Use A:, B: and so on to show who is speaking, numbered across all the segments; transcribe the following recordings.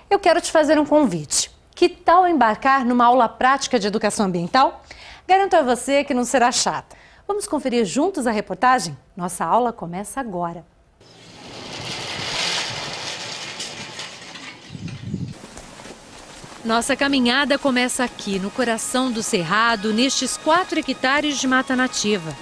A: Eu quero te fazer um convite. Que tal embarcar numa aula prática de educação ambiental? Garanto a você que não será chata. Vamos conferir juntos a reportagem? Nossa aula começa agora. Nossa caminhada começa aqui, no coração do Cerrado, nestes 4 hectares de mata nativa.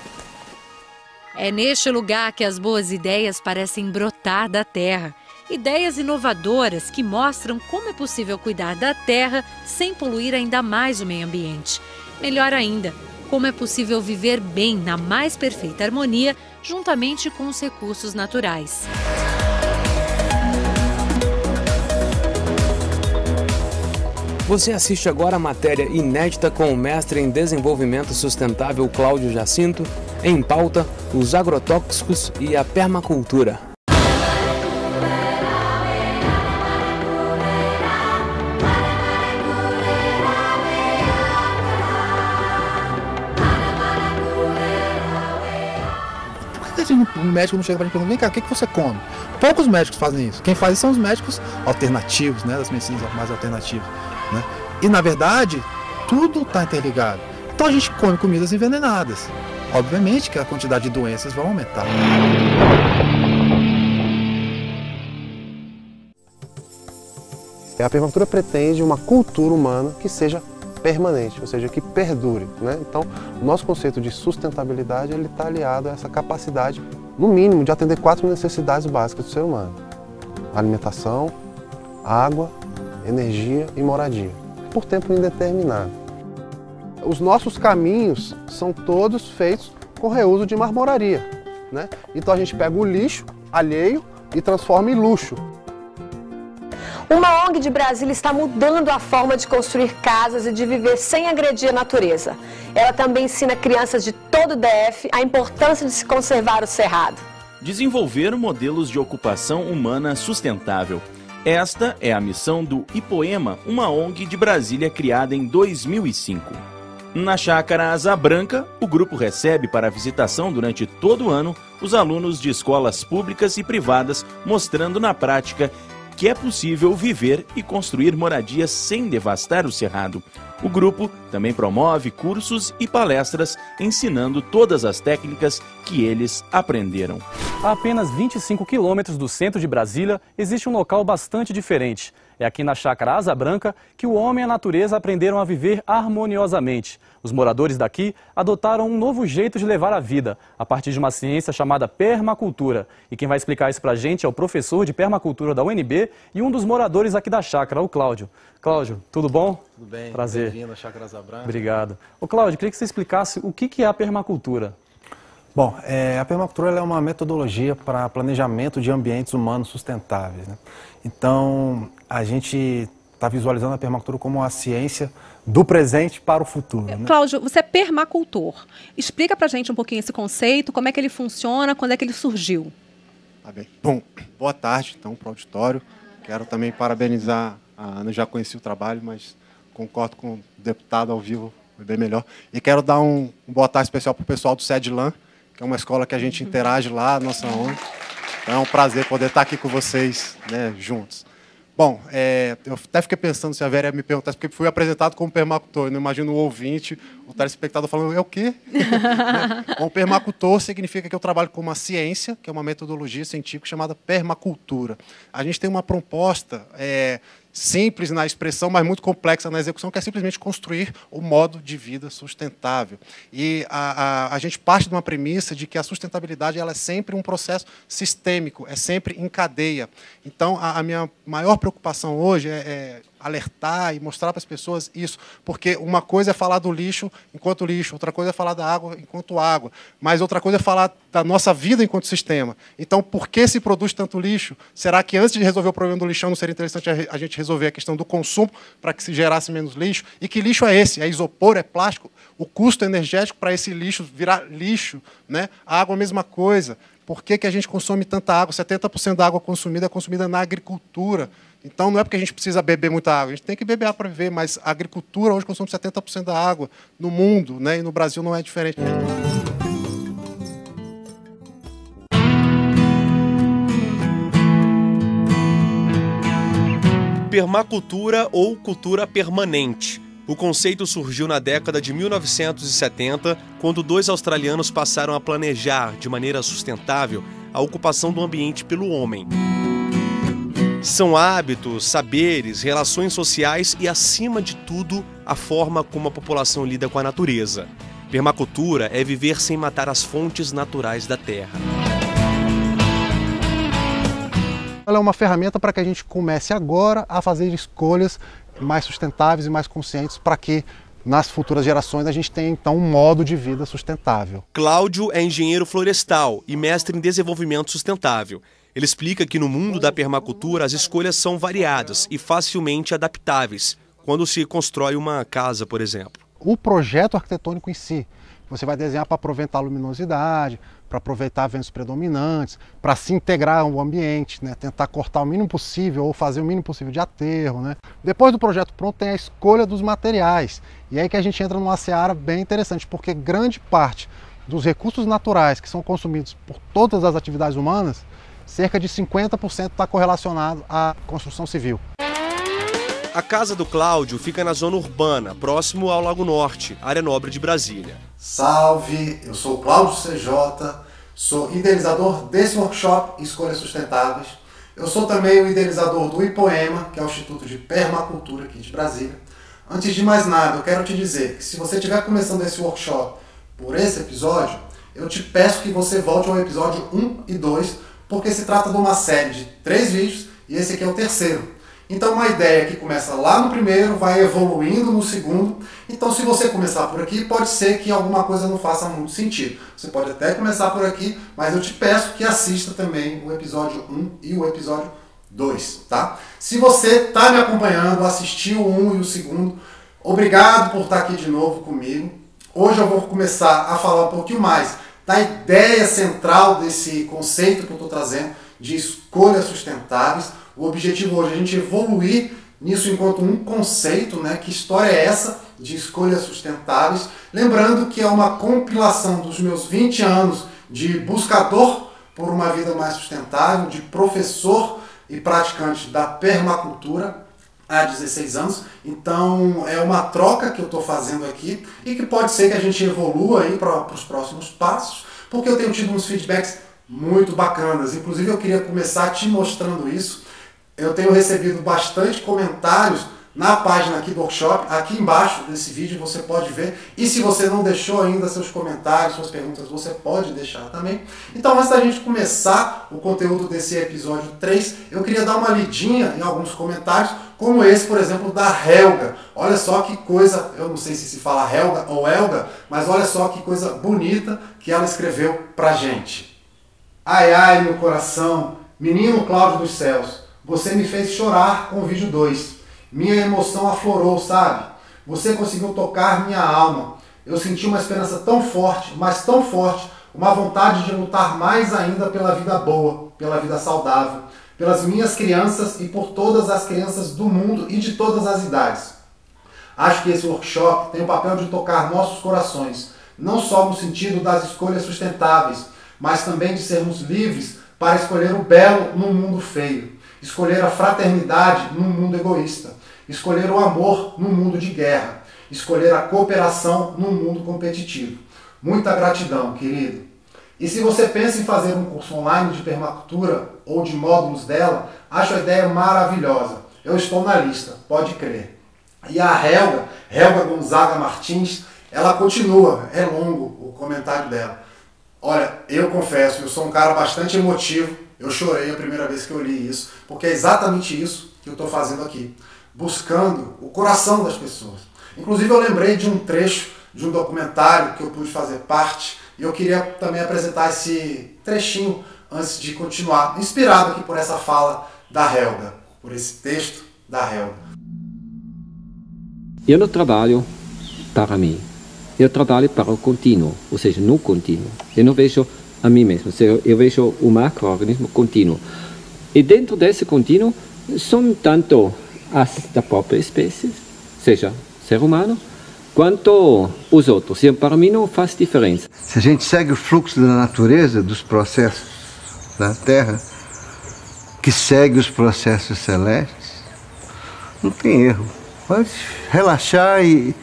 A: É neste lugar que as boas ideias parecem brotar da terra. Ideias inovadoras que mostram como é possível cuidar da terra sem poluir ainda mais o meio ambiente. Melhor ainda, como é possível viver bem na mais perfeita harmonia juntamente com os recursos naturais.
B: Você assiste agora a matéria inédita com o mestre em Desenvolvimento Sustentável Cláudio Jacinto, em pauta, os agrotóxicos e a permacultura.
C: Um médico não chega pra gente e pergunta, vem cá, o que você come? Poucos médicos fazem isso. Quem faz são os médicos alternativos, né, das medicinas mais alternativas, né? E na verdade, tudo está interligado. Então a gente come comidas envenenadas. Obviamente que a quantidade de doenças vai aumentar.
D: A permacultura pretende uma cultura humana que seja permanente, ou seja, que perdure, né? Então, o nosso conceito de sustentabilidade ele está aliado a essa capacidade, no mínimo, de atender 4 necessidades básicas do ser humano: alimentação, água, energia e moradia, por tempo indeterminado. Os nossos caminhos são todos feitos com reuso de marmoraria, né? Então a gente pega o lixo alheio e transforma em luxo.
E: Uma ONG de Brasília está mudando a forma de construir casas e de viver sem agredir a natureza. Ela também ensina crianças de todo o DF a importância de se conservar o cerrado.
F: Desenvolver modelos de ocupação humana sustentável. Esta é a missão do Ipoema, uma ONG de Brasília criada em 2005. Na Chácara Asa Branca, o grupo recebe para visitação durante todo o ano os alunos de escolas públicas e privadas, mostrando na prática que é possível viver e construir moradias sem devastar o cerrado. O grupo também promove cursos e palestras ensinando todas as técnicas que eles aprenderam.
G: A apenas 25 quilômetros do centro de Brasília existe um local bastante diferente. É aqui na Chácara Asa Branca que o homem e a natureza aprenderam a viver harmoniosamente. Os moradores daqui adotaram um novo jeito de levar a vida, a partir de uma ciência chamada permacultura. E quem vai explicar isso pra gente é o professor de permacultura da UNB e um dos moradores aqui da chácara, o Cláudio. Cláudio, tudo bom?
C: Tudo bem,
G: prazer.
C: Bem-vindo à Chácara Asa Branca.
G: Obrigado. Ô Cláudio, queria que você explicasse o que é a permacultura.
C: Bom, a permacultura é uma metodologia para planejamento de ambientes humanos sustentáveis, né? Então, a gente está visualizando a permacultura como a ciência do presente para o futuro, né?
H: Cláudio, você é permacultor. Explica pra gente um pouquinho esse conceito, como é que ele funciona, quando é que ele surgiu.
I: Tá bem. Bom, boa tarde, então, para o auditório. Quero também parabenizar a Ana, já conheci o trabalho, mas concordo com o deputado ao vivo, foi bem melhor. E quero dar um boa tarde especial para o pessoal do SEDLAN, que é uma escola que a gente interage lá, nossa ONG. Então é um prazer poder estar aqui com vocês, né, juntos. Bom, eu até fiquei pensando se a Vera ia me perguntar, porque fui apresentado como permacultor. Eu não imagino o ouvinte, o telespectador falando, é o quê? Bom, permacultor significa que eu trabalho com uma ciência, que é uma metodologia científica chamada permacultura. A gente tem uma proposta simples na expressão, mas muito complexa na execução, que é simplesmente construir o modo de vida sustentável. E a gente parte de uma premissa de que a sustentabilidade ela é sempre um processo sistêmico, é sempre em cadeia. Então, a minha maior preocupação hoje é alertar e mostrar para as pessoas isso, porque uma coisa é falar do lixo enquanto lixo, outra coisa é falar da água enquanto água, mas outra coisa é falar da nossa vida enquanto sistema. Então, por que se produz tanto lixo? Será que antes de resolver o problema do lixão não seria interessante a gente resolver a questão do consumo para que se gerasse menos lixo? E que lixo é esse? É isopor? É plástico? O custo energético para esse lixo virar lixo, né? A água, a mesma coisa. Por que a gente consome tanta água? 70% da água consumida é consumida na agricultura. Então, não é porque a gente precisa beber muita água, a gente tem que beber água para viver, mas a agricultura hoje consome 70% da água no mundo, né? E no Brasil não é diferente.
J: Permacultura ou cultura permanente. O conceito surgiu na década de 1970, quando 2 australianos passaram a planejar de maneira sustentável a ocupação do ambiente pelo homem. São hábitos, saberes, relações sociais e, acima de tudo, a forma como a população lida com a natureza. Permacultura é viver sem matar as fontes naturais da terra.
D: Ela é uma ferramenta para que a gente comece agora a fazer escolhas mais sustentáveis e mais conscientes para que nas futuras gerações a gente tenha então um modo de vida sustentável.
J: Cláudio é engenheiro florestal e mestre em desenvolvimento sustentável. Ele explica que no mundo da permacultura as escolhas são variadas e facilmente adaptáveis, quando se constrói uma casa, por exemplo.
D: O projeto arquitetônico em si, você vai desenhar para aproveitar a luminosidade, para aproveitar ventos predominantes, para se integrar ao ambiente, né? Tentar cortar o mínimo possível ou fazer o mínimo possível de aterro, né? Depois do projeto pronto tem a escolha dos materiais. E aí que a gente entra numa seara bem interessante, porque grande parte dos recursos naturais que são consumidos por todas as atividades humanas, cerca de 50% está correlacionado à construção civil.
J: A casa do Cláudio fica na zona urbana, próximo ao Lago Norte, área nobre de Brasília.
C: Salve, eu sou o Cláudio CJ, sou idealizador desse workshop Escolhas Sustentáveis. Eu sou também o idealizador do IPOEMA, que é o Instituto de Permacultura aqui de Brasília. Antes de mais nada, eu quero te dizer que se você estiver começando esse workshop por esse episódio, eu te peço que você volte ao episódio 1 e 2, porque se trata de uma série de 3 vídeos e esse aqui é o terceiro. Então uma ideia que começa lá no primeiro, vai evoluindo no segundo. Então se você começar por aqui, pode ser que alguma coisa não faça muito sentido. Você pode até começar por aqui, mas eu te peço que assista também o episódio 1 e o episódio 2, tá? Se você está me acompanhando, assistiu o 1 e o segundo, obrigado por estar aqui de novo comigo. Hoje eu vou começar a falar um pouquinho mais da ideia central desse conceito que eu estou trazendo de escolhas sustentáveis. O objetivo hoje é a gente evoluir nisso enquanto um conceito, né? Que história é essa de escolhas sustentáveis? Lembrando que é uma compilação dos meus 20 anos de buscador por uma vida mais sustentável, de professor e praticante da permacultura há 16 anos. Então é uma troca que eu estou fazendo aqui e que pode ser que a gente evolua aí para os próximos passos, porque eu tenho tido uns feedbacks muito bacanas. Inclusive eu queria começar te mostrando isso. Eu tenho recebido bastante comentários na página aqui do workshop, aqui embaixo desse vídeo você pode ver. E se você não deixou ainda seus comentários, suas perguntas, você pode deixar também. Então antes da gente começar o conteúdo desse episódio 3, eu queria dar uma lidinha em alguns comentários, como esse, por exemplo, da Helga. Olha só que coisa, eu não sei se fala Helga ou Elga, mas olha só que coisa bonita que ela escreveu pra gente. Ai, ai, meu coração, menino Cláudio dos céus. Você me fez chorar com o vídeo 2. Minha emoção aflorou, sabe? Você conseguiu tocar minha alma. Eu senti uma esperança tão forte, mas tão forte, uma vontade de lutar mais ainda pela vida boa, pela vida saudável, pelas minhas crianças e por todas as crianças do mundo e de todas as idades. Acho que esse workshop tem o papel de tocar nossos corações, não só no sentido das escolhas sustentáveis, mas também de sermos livres para escolher o belo num mundo feio. Escolher a fraternidade num mundo egoísta, escolher o amor num mundo de guerra, escolher a cooperação num mundo competitivo. Muita gratidão, querido. E se você pensa em fazer um curso online de permacultura ou de módulos dela, acho a ideia maravilhosa. Eu estou na lista, pode crer. E a Helga Gonzaga Martins, ela continua, é longo o comentário dela. Olha, eu confesso, eu sou um cara bastante emotivo. Eu chorei a primeira vez que eu li isso, porque é exatamente isso que eu estou fazendo aqui, buscando o coração das pessoas. Inclusive eu lembrei de um trecho de um documentário que eu pude fazer parte, e eu queria também apresentar esse trechinho antes de continuar, inspirado aqui por essa fala da Helga, por esse texto da Helga.
K: Eu não trabalho para mim, eu trabalho para o contínuo, ou seja, no contínuo. Eu não vejo a mim mesmo, eu vejo o macroorganismo contínuo. E dentro desse contínuo são tanto as da própria espécie, seja ser humano, quanto os outros. E para mim não faz diferença.
L: Se a gente segue o fluxo da natureza, dos processos da Terra, que segue os processos celestes, Não tem erro. Pode relaxar e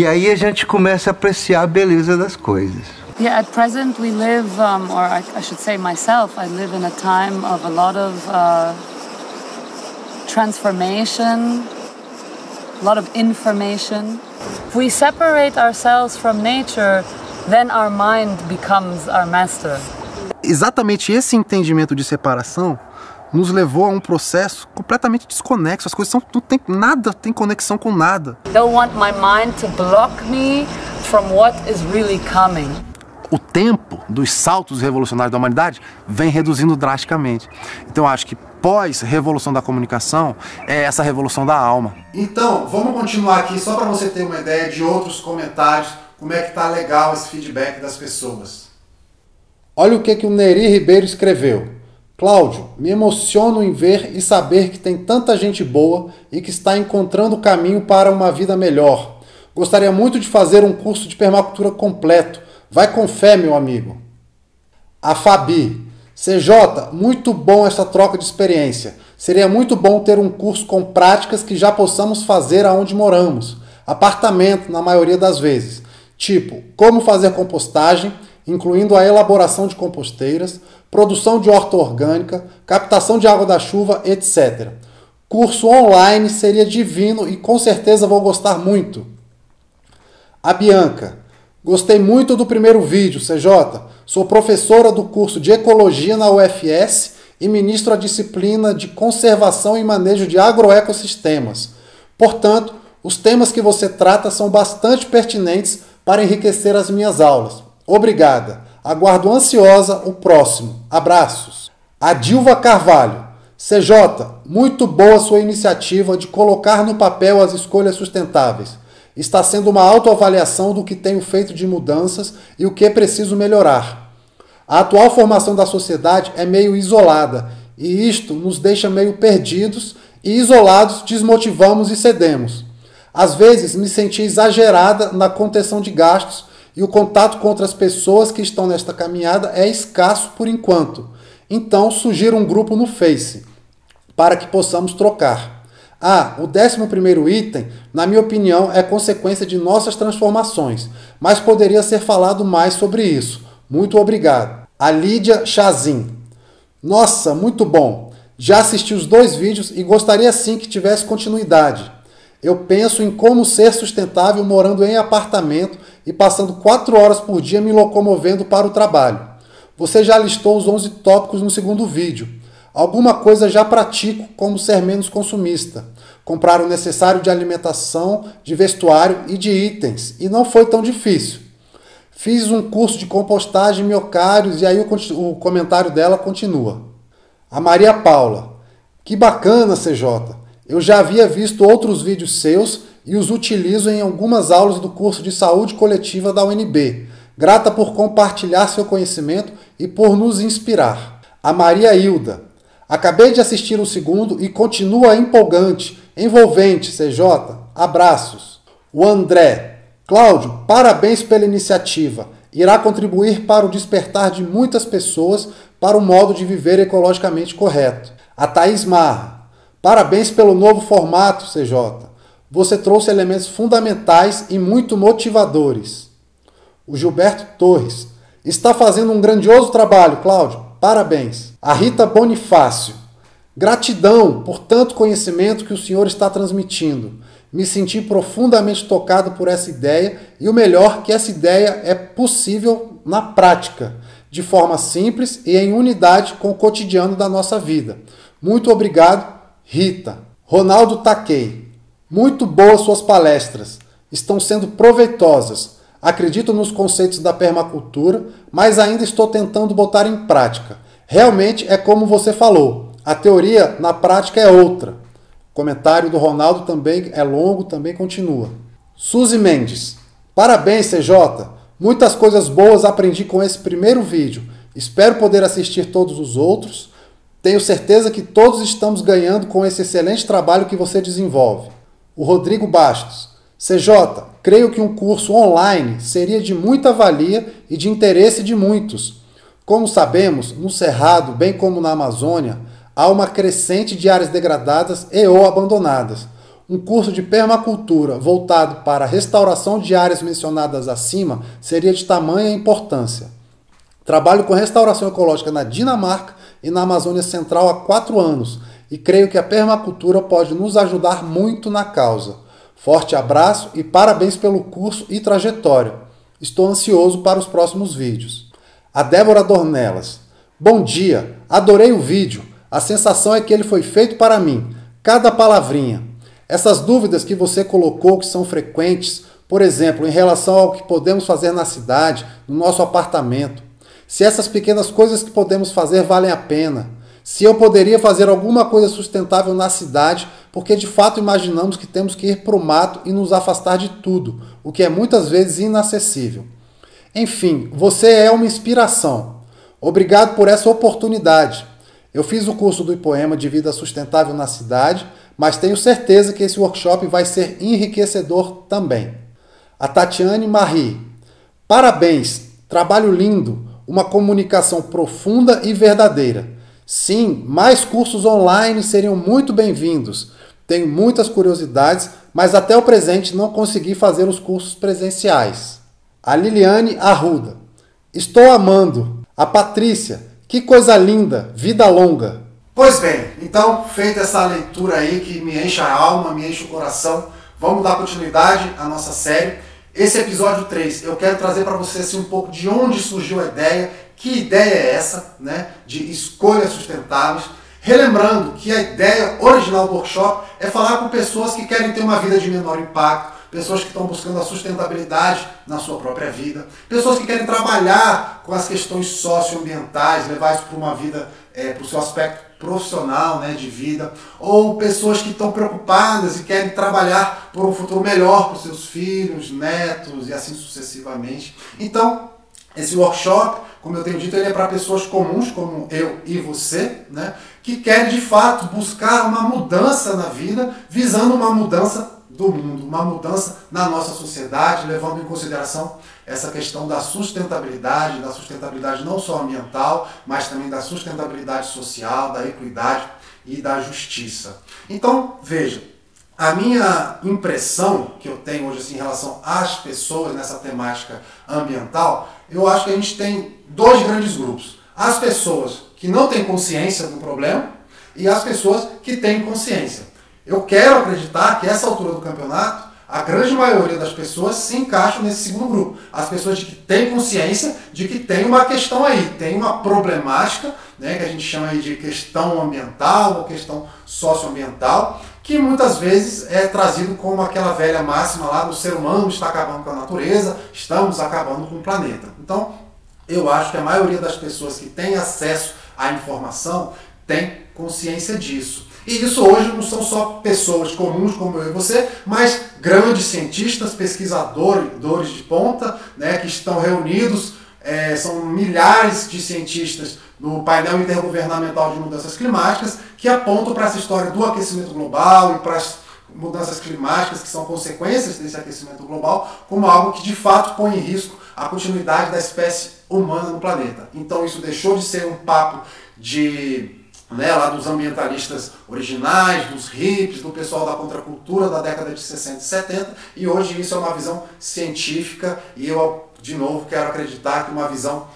L: aí a gente começa a apreciar a beleza das coisas.
M: Yeah, at present we live, or I should say myself, I live in a time of a lot of transformation, a lot of information. If we separate ourselves from nature, then our mind becomes our master.
C: Exatamente esse entendimento de separação nos levou a um processo completamente desconexo. As coisas não tem nada, tem conexão com nada.
M: Don't want my mind to block me from what is really coming.
C: O tempo dos saltos revolucionários da humanidade vem reduzindo drasticamente. Então eu acho que pós-revolução da comunicação é essa revolução da alma. Então, vamos continuar aqui só para você ter uma ideia de outros comentários, como é que tá legal esse feedback das pessoas. Olha o que o Neri Ribeiro escreveu. Cláudio, me emociono em ver e saber que tem tanta gente boa e que está encontrando o caminho para uma vida melhor. Gostaria muito de fazer um curso de permacultura completo. Vai com fé, meu amigo. A Fabi. CJ, muito bom essa troca de experiência. Seria muito bom ter um curso com práticas que já possamos fazer aonde moramos. Apartamento, na maioria das vezes. Tipo, como fazer compostagem, incluindo a elaboração de composteiras, produção de horta orgânica, captação de água da chuva, etc. Curso online seria divino e com certeza vou gostar muito. A Bianca. Gostei muito do primeiro vídeo, CJ. Sou professora do curso de Ecologia na UFS e ministro a disciplina de Conservação e Manejo de Agroecossistemas. Portanto, os temas que você trata são bastante pertinentes para enriquecer as minhas aulas. Obrigada. Aguardo ansiosa o próximo. Abraços. A Dilva Carvalho. CJ, muito boa sua iniciativa de colocar no papel as escolhas sustentáveis. Está sendo uma autoavaliação do que tenho feito de mudanças e o que é preciso melhorar. A atual formação da sociedade é meio isolada e isto nos deixa meio perdidos e isolados desmotivamos e cedemos. Às vezes me senti exagerada na contenção de gastos e o contato com outras pessoas que estão nesta caminhada é escasso por enquanto. Então sugiro um grupo no Face para que possamos trocar. O 11º item, na minha opinião, é consequência de nossas transformações, mas poderia ser falado mais sobre isso. Muito obrigado. A Lídia Chazin. Nossa, muito bom. Já assisti os 2 vídeos e gostaria sim que tivesse continuidade. Eu penso em como ser sustentável morando em apartamento e passando 4 horas por dia me locomovendo para o trabalho. Você já listou os 11 tópicos no segundo vídeo. Alguma coisa já pratico, como ser menos consumista. Comprar o necessário de alimentação, de vestuário e de itens. E não foi tão difícil. Fiz um curso de compostagem miocários e aí o comentário dela continua. A Maria Paula. Que bacana, CJ. Eu já havia visto outros vídeos seus e os utilizo em algumas aulas do curso de saúde coletiva da UNB. Grata por compartilhar seu conhecimento e por nos inspirar. A Maria Hilda. Acabei de assistir o segundo e continua empolgante, envolvente, CJ. Abraços. O André. Cláudio, parabéns pela iniciativa. Irá contribuir para o despertar de muitas pessoas para o modo de viver ecologicamente correto. A Thaís Marra. Parabéns pelo novo formato, CJ. Você trouxe elementos fundamentais e muito motivadores. O Gilberto Torres. Está fazendo um grandioso trabalho, Cláudio. Parabéns. A Rita Bonifácio. Gratidão por tanto conhecimento que o senhor está transmitindo. Me senti profundamente tocado por essa ideia e o melhor que essa ideia é possível na prática, de forma simples e em unidade com o cotidiano da nossa vida. Muito obrigado, Rita. Ronaldo Takei. Muito boas suas palestras. Estão sendo proveitosas. Acredito nos conceitos da permacultura, mas ainda estou tentando botar em prática. Realmente é como você falou. A teoria na prática é outra. O comentário do Ronaldo também é longo, também continua. Suzy Mendes. Parabéns, CJ. Muitas coisas boas aprendi com esse primeiro vídeo. Espero poder assistir todos os outros. Tenho certeza que todos estamos ganhando com esse excelente trabalho que você desenvolve. O Rodrigo Bastos. CJ, creio que um curso online seria de muita valia e de interesse de muitos. Como sabemos, no Cerrado, bem como na Amazônia,
N: há uma crescente de áreas degradadas e ou abandonadas. Um curso de permacultura voltado para a restauração de áreas mencionadas acima seria de tamanha importância. Trabalho com restauração ecológica na Dinamarca e na Amazônia Central há 4 anos e creio que a permacultura pode nos ajudar muito na causa. Forte abraço e parabéns pelo curso e trajetória. Estou ansioso para os próximos vídeos. A Débora Dornelas. Bom dia, adorei o vídeo. A sensação é que ele foi feito para mim. Cada palavrinha. Essas dúvidas que você colocou que são frequentes, por exemplo, em relação ao que podemos fazer na cidade, no nosso apartamento. Se essas pequenas coisas que podemos fazer valem a pena. Se eu poderia fazer alguma coisa sustentável na cidade, porque de fato imaginamos que temos que ir para o mato e nos afastar de tudo, o que é muitas vezes inacessível. Enfim, você é uma inspiração. Obrigado por essa oportunidade. Eu fiz o curso do IPOEMA de Vida Sustentável na cidade, mas tenho certeza que esse workshop vai ser enriquecedor também. A Tatiane Marie. Parabéns, trabalho lindo, uma comunicação profunda e verdadeira. Sim, mais cursos online seriam muito bem-vindos. Tenho muitas curiosidades, mas até o presente não consegui fazer os cursos presenciais. A Liliane Arruda. Estou amando. A Patrícia. Que coisa linda. Vida longa.
C: Pois bem, então, feita essa leitura aí que me enche a alma, me enche o coração, vamos dar continuidade à nossa série. Esse episódio 3, eu quero trazer para você assim, um pouco de onde surgiu a ideia, que ideia é essa, né, de escolhas sustentáveis. Relembrando que a ideia original do workshop é falar com pessoas que querem ter uma vida de menor impacto, pessoas que estão buscando a sustentabilidade na sua própria vida, pessoas que querem trabalhar com as questões socioambientais, levar isso para uma vida, para o seu aspecto profissional, né, de vida, ou pessoas que estão preocupadas e querem trabalhar por um futuro melhor para os seus filhos, netos e assim sucessivamente. Então, esse workshop, como eu tenho dito, ele é para pessoas comuns, como eu e você, né, que querem de fato buscar uma mudança na vida, visando uma mudança do mundo, uma mudança na nossa sociedade, levando em consideração essa questão da sustentabilidade não só ambiental, mas também da sustentabilidade social, da equidade e da justiça. Então, veja, a minha impressão que eu tenho hoje assim, em relação às pessoas nessa temática ambiental, eu acho que a gente tem 2 grandes grupos. As pessoas que não têm consciência do problema e as pessoas que têm consciência. Eu quero acreditar que essa altura do campeonato, a grande maioria das pessoas se encaixam nesse segundo grupo. As pessoas que têm consciência de que tem uma questão aí, tem uma problemática, né, que a gente chama aí de questão ambiental ou questão socioambiental, que muitas vezes é trazido como aquela velha máxima lá do ser humano está acabando com a natureza, estamos acabando com o planeta. Então, eu acho que a maioria das pessoas que têm acesso à informação tem consciência disso. E isso hoje não são só pessoas comuns como eu e você, mas grandes cientistas, pesquisadores de ponta, né, que estão reunidos, são milhares de cientistas no painel intergovernamental de mudanças climáticas que apontam para essa história do aquecimento global e para as mudanças climáticas que são consequências desse aquecimento global como algo que de fato põe em risco a continuidade da espécie humana no planeta. Então isso deixou de ser um papo lá dos ambientalistas originais, dos hippies, do pessoal da contracultura da década de 60 e 70, e hoje isso é uma visão científica e eu, de novo, quero acreditar que uma visão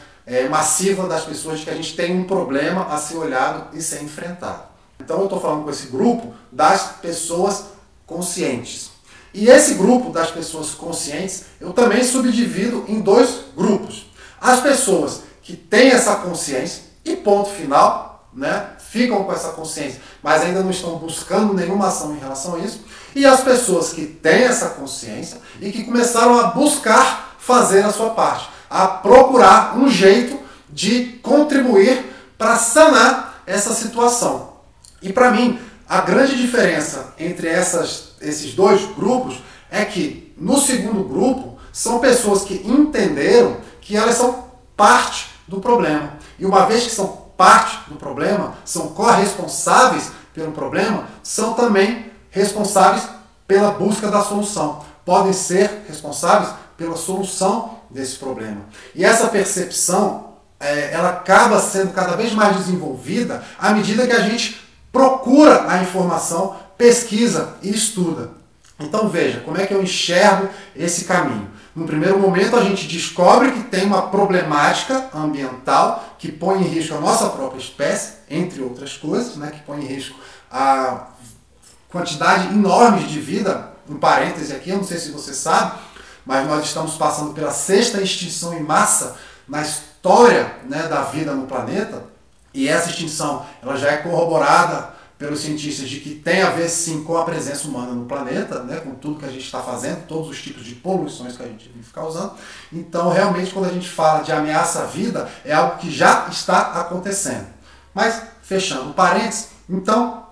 C: massiva das pessoas de que a gente tem um problema a ser olhado e ser enfrentado. Então eu estou falando com esse grupo das pessoas conscientes. E esse grupo das pessoas conscientes eu também subdivido em 2 grupos. As pessoas que têm essa consciência e ponto final, né, ficam com essa consciência, mas ainda não estão buscando nenhuma ação em relação a isso, e as pessoas que têm essa consciência e que começaram a buscar fazer a sua parte, a procurar um jeito de contribuir para sanar essa situação. E para mim, a grande diferença entre esses 2 grupos é que no segundo grupo são pessoas que entenderam que elas são parte do problema. E uma vez que são parte do problema, são corresponsáveis pelo problema, são também responsáveis pela busca da solução. Podem ser responsáveis pela solução desse problema. E essa percepção
N: ela acaba sendo cada vez mais desenvolvida à medida que a gente procura a informação, pesquisa e estuda. Então veja, como é que eu enxergo esse caminho? No primeiro momento a gente descobre que tem uma problemática ambiental que põe em risco a nossa própria espécie, entre outras coisas, né, que põe em risco a quantidade enorme de vida. Um parêntese aqui, eu não sei se você sabe, mas nós estamos passando pela 6ª extinção em massa na história, né, da vida no planeta, e essa extinção ela já é corroborada pelos cientistas de que tem a ver sim com a presença humana no planeta, né, com tudo que a gente está fazendo, todos os tipos de poluições que a gente fica causando. Então, realmente, quando a gente fala de ameaça à vida, é algo que já está acontecendo. Mas, fechando o parênteses, então,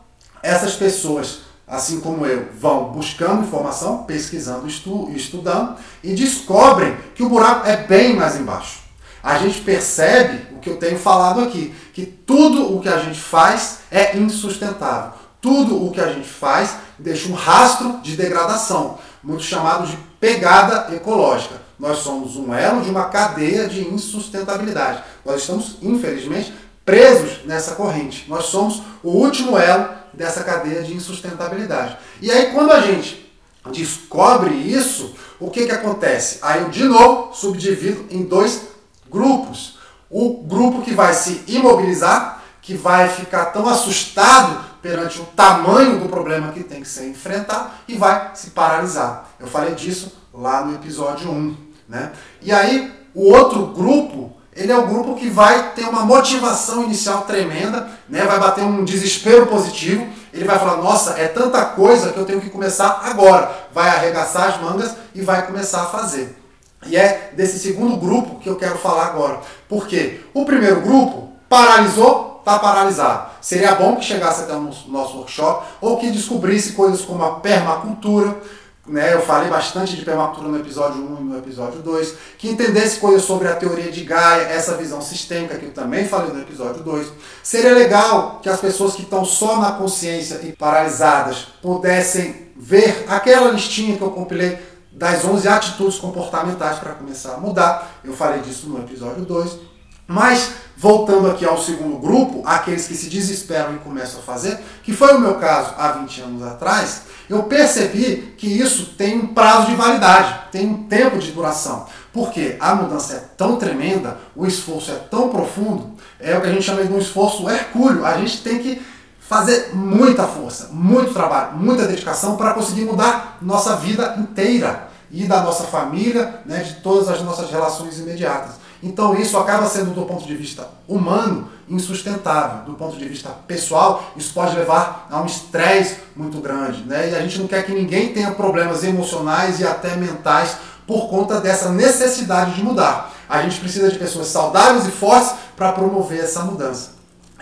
N: essas pessoas, assim como eu, vão buscando informação, pesquisando, estudando, e descobrem que o buraco é bem mais embaixo. A gente percebe o que eu tenho falado aqui, que tudo o que a gente faz é insustentável. Tudo o que a gente faz deixa um rastro de degradação, muito chamado de pegada ecológica. Nós somos um elo de uma cadeia de insustentabilidade. Nós estamos, infelizmente, presos nessa corrente. Nós somos o último elo dessa cadeia de insustentabilidade. E aí, quando a gente descobre isso, o que acontece? Aí eu, de novo, subdivido em 2 grupos. O grupo que vai se imobilizar, que vai ficar tão assustado perante o tamanho do problema que tem que ser enfrentado e vai se paralisar. Eu falei disso lá no episódio 1. Né? E aí, o outro grupo, ele é o grupo que vai ter uma motivação inicial tremenda, né? Vai bater um desespero positivo, ele vai falar, nossa, é tanta coisa que eu tenho que começar agora. Vai arregaçar as mangas e vai começar a fazer. E é desse segundo grupo que eu quero falar agora. Por quê? O primeiro grupo paralisou, está paralisado. Seria bom que chegasse até o nosso workshop ou que descobrisse coisas como a permacultura, né? Eu falei bastante de permacultura no episódio 1 e no episódio 2, que entendesse coisas sobre a teoria de Gaia, essa visão sistêmica que eu também falei no episódio 2. Seria legal que as pessoas que estão só na consciência e paralisadas pudessem ver aquela listinha que eu compilei das 11 atitudes comportamentais para começar a mudar. Eu falei disso no episódio 2. Mas, voltando aqui ao segundo grupo, aqueles que se desesperam e começam a fazer, que foi o meu caso há 20 anos atrás, eu percebi que isso tem um prazo de validade, tem um tempo de duração. Porque a mudança é tão tremenda, o esforço é tão profundo, é o que a gente chama de um esforço hercúleo. A gente tem que fazer muita força, muito trabalho, muita dedicação para conseguir mudar nossa vida inteira e da nossa família, né, de todas as nossas relações imediatas. Então isso acaba sendo, do ponto de vista humano, insustentável. Do ponto de vista pessoal, isso pode levar a um estresse muito grande, né? E a gente não quer que ninguém tenha problemas emocionais e até mentais por conta dessa necessidade de mudar. A gente precisa de pessoas saudáveis e fortes para promover essa mudança.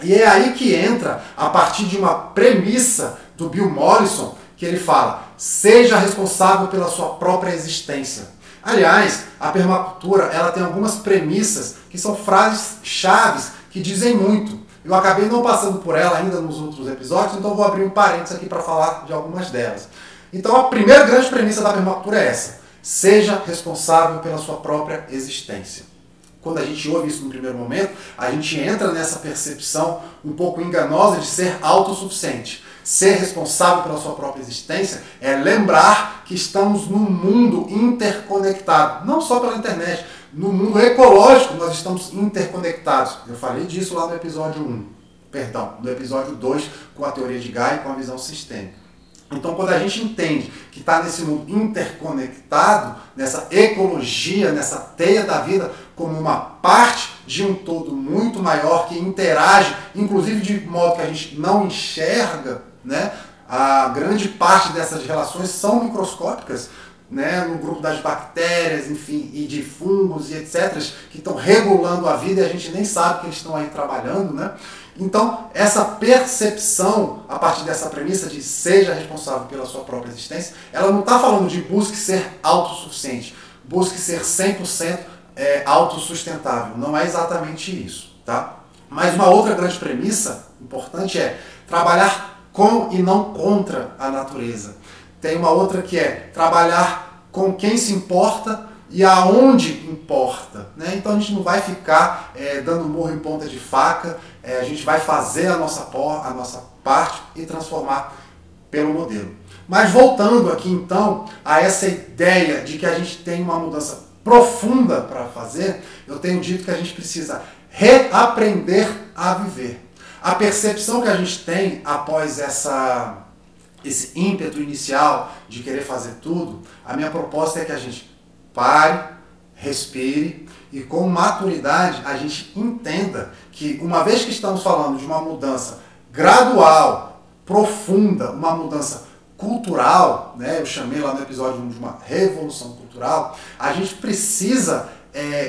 N: E é aí que entra, a partir de uma premissa do Bill Mollison, que ele fala, seja responsável pela sua própria existência. Aliás, a permacultura ela tem algumas premissas que são frases chaves que dizem muito. Eu acabei não passando por ela ainda nos outros episódios, então vou abrir um parênteses aqui para falar de algumas delas. Então a primeira grande premissa da permacultura é essa, seja responsável pela sua própria existência. Quando a gente ouve isso no primeiro momento, a gente entra nessa percepção um pouco enganosa de ser autossuficiente. Ser responsável pela sua própria existência é lembrar que estamos num mundo interconectado. Não só pela internet, no mundo ecológico nós estamos interconectados. Eu falei disso lá no episódio 1. Perdão, no episódio 2, com a teoria de Gaia e com a visão sistêmica. Então, quando a gente entende que está nesse mundo interconectado, nessa ecologia, nessa teia da vida, como uma parte de um todo muito maior que interage, inclusive de modo que a gente não enxerga, né? A grande parte dessas relações são microscópicas, né? No grupo das bactérias, enfim, e de fungos e etc., que estão regulando a vida e a gente nem sabe que eles estão aí trabalhando, né? Então, essa percepção, a partir dessa premissa de seja responsável pela sua própria existência, ela não está falando de busque ser autossuficiente, busque ser 100% autossustentável. Não é exatamente isso, tá? Mas uma outra grande premissa importante é trabalhar com e não contra a natureza. Tem uma outra que é trabalhar com quem se importa, e aonde importa, né? Então a gente não vai ficar dando murro em ponta de faca, a gente vai fazer a nossa parte e transformar pelo modelo. Mas voltando aqui então a essa ideia de que a gente tem uma mudança profunda para fazer, eu tenho dito que a gente precisa reaprender a viver. A percepção que a gente tem após esse ímpeto inicial de querer fazer tudo, a minha proposta é que a gente pare, respire e com maturidade a gente entenda que uma vez que estamos falando de uma mudança gradual, profunda, uma mudança cultural, né? Eu chamei lá no episódio 1 de uma revolução cultural, a gente precisa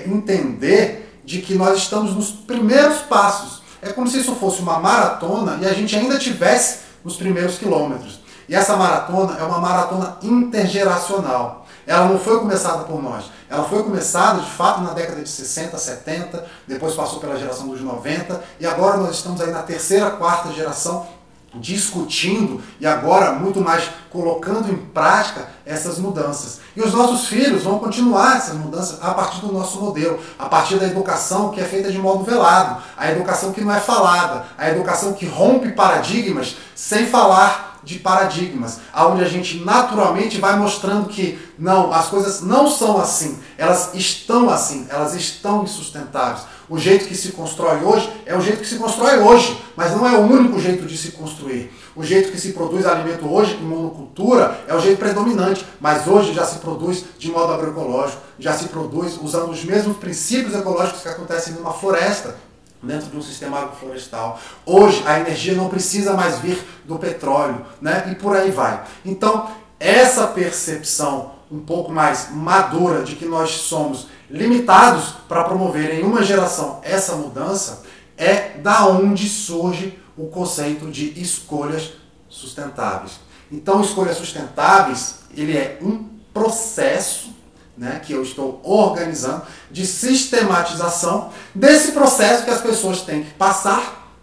N: entender de que nós estamos nos primeiros passos. É como se isso fosse uma maratona e a gente ainda estivesse nos primeiros quilômetros. E essa maratona é uma maratona intergeracional. Ela não foi começada por nós. Ela foi começada, de fato, na década de 60, 70, depois passou pela geração dos 90, e agora nós estamos aí na terceira, quarta geração discutindo e agora muito mais colocando em prática essas mudanças. E os nossos filhos vão continuar essas mudanças a partir do nosso modelo, a partir da educação que é feita de modo velado, a educação que não é falada, a educação que rompe paradigmas sem falar de paradigmas, onde a gente naturalmente vai mostrando que não, as coisas não são assim, elas estão assim, elas estão insustentáveis. O jeito que se constrói hoje é o jeito que se constrói hoje, mas não é o único jeito de se construir. O jeito que se produz alimento hoje em monocultura é o jeito predominante, mas hoje já se produz de modo agroecológico, já se produz usando os mesmos princípios ecológicos que acontecem numa floresta, dentro de um sistema agroflorestal. Hoje a energia não precisa mais vir do petróleo, né? E por aí vai. Então, essa percepção um pouco mais madura de que nós somos limitados para promover em uma geração essa mudança é da onde surge o conceito de escolhas sustentáveis. Então, escolhas sustentáveis, ele é um processo, né, que eu estou organizando de sistematização desse processo que as pessoas têm que passar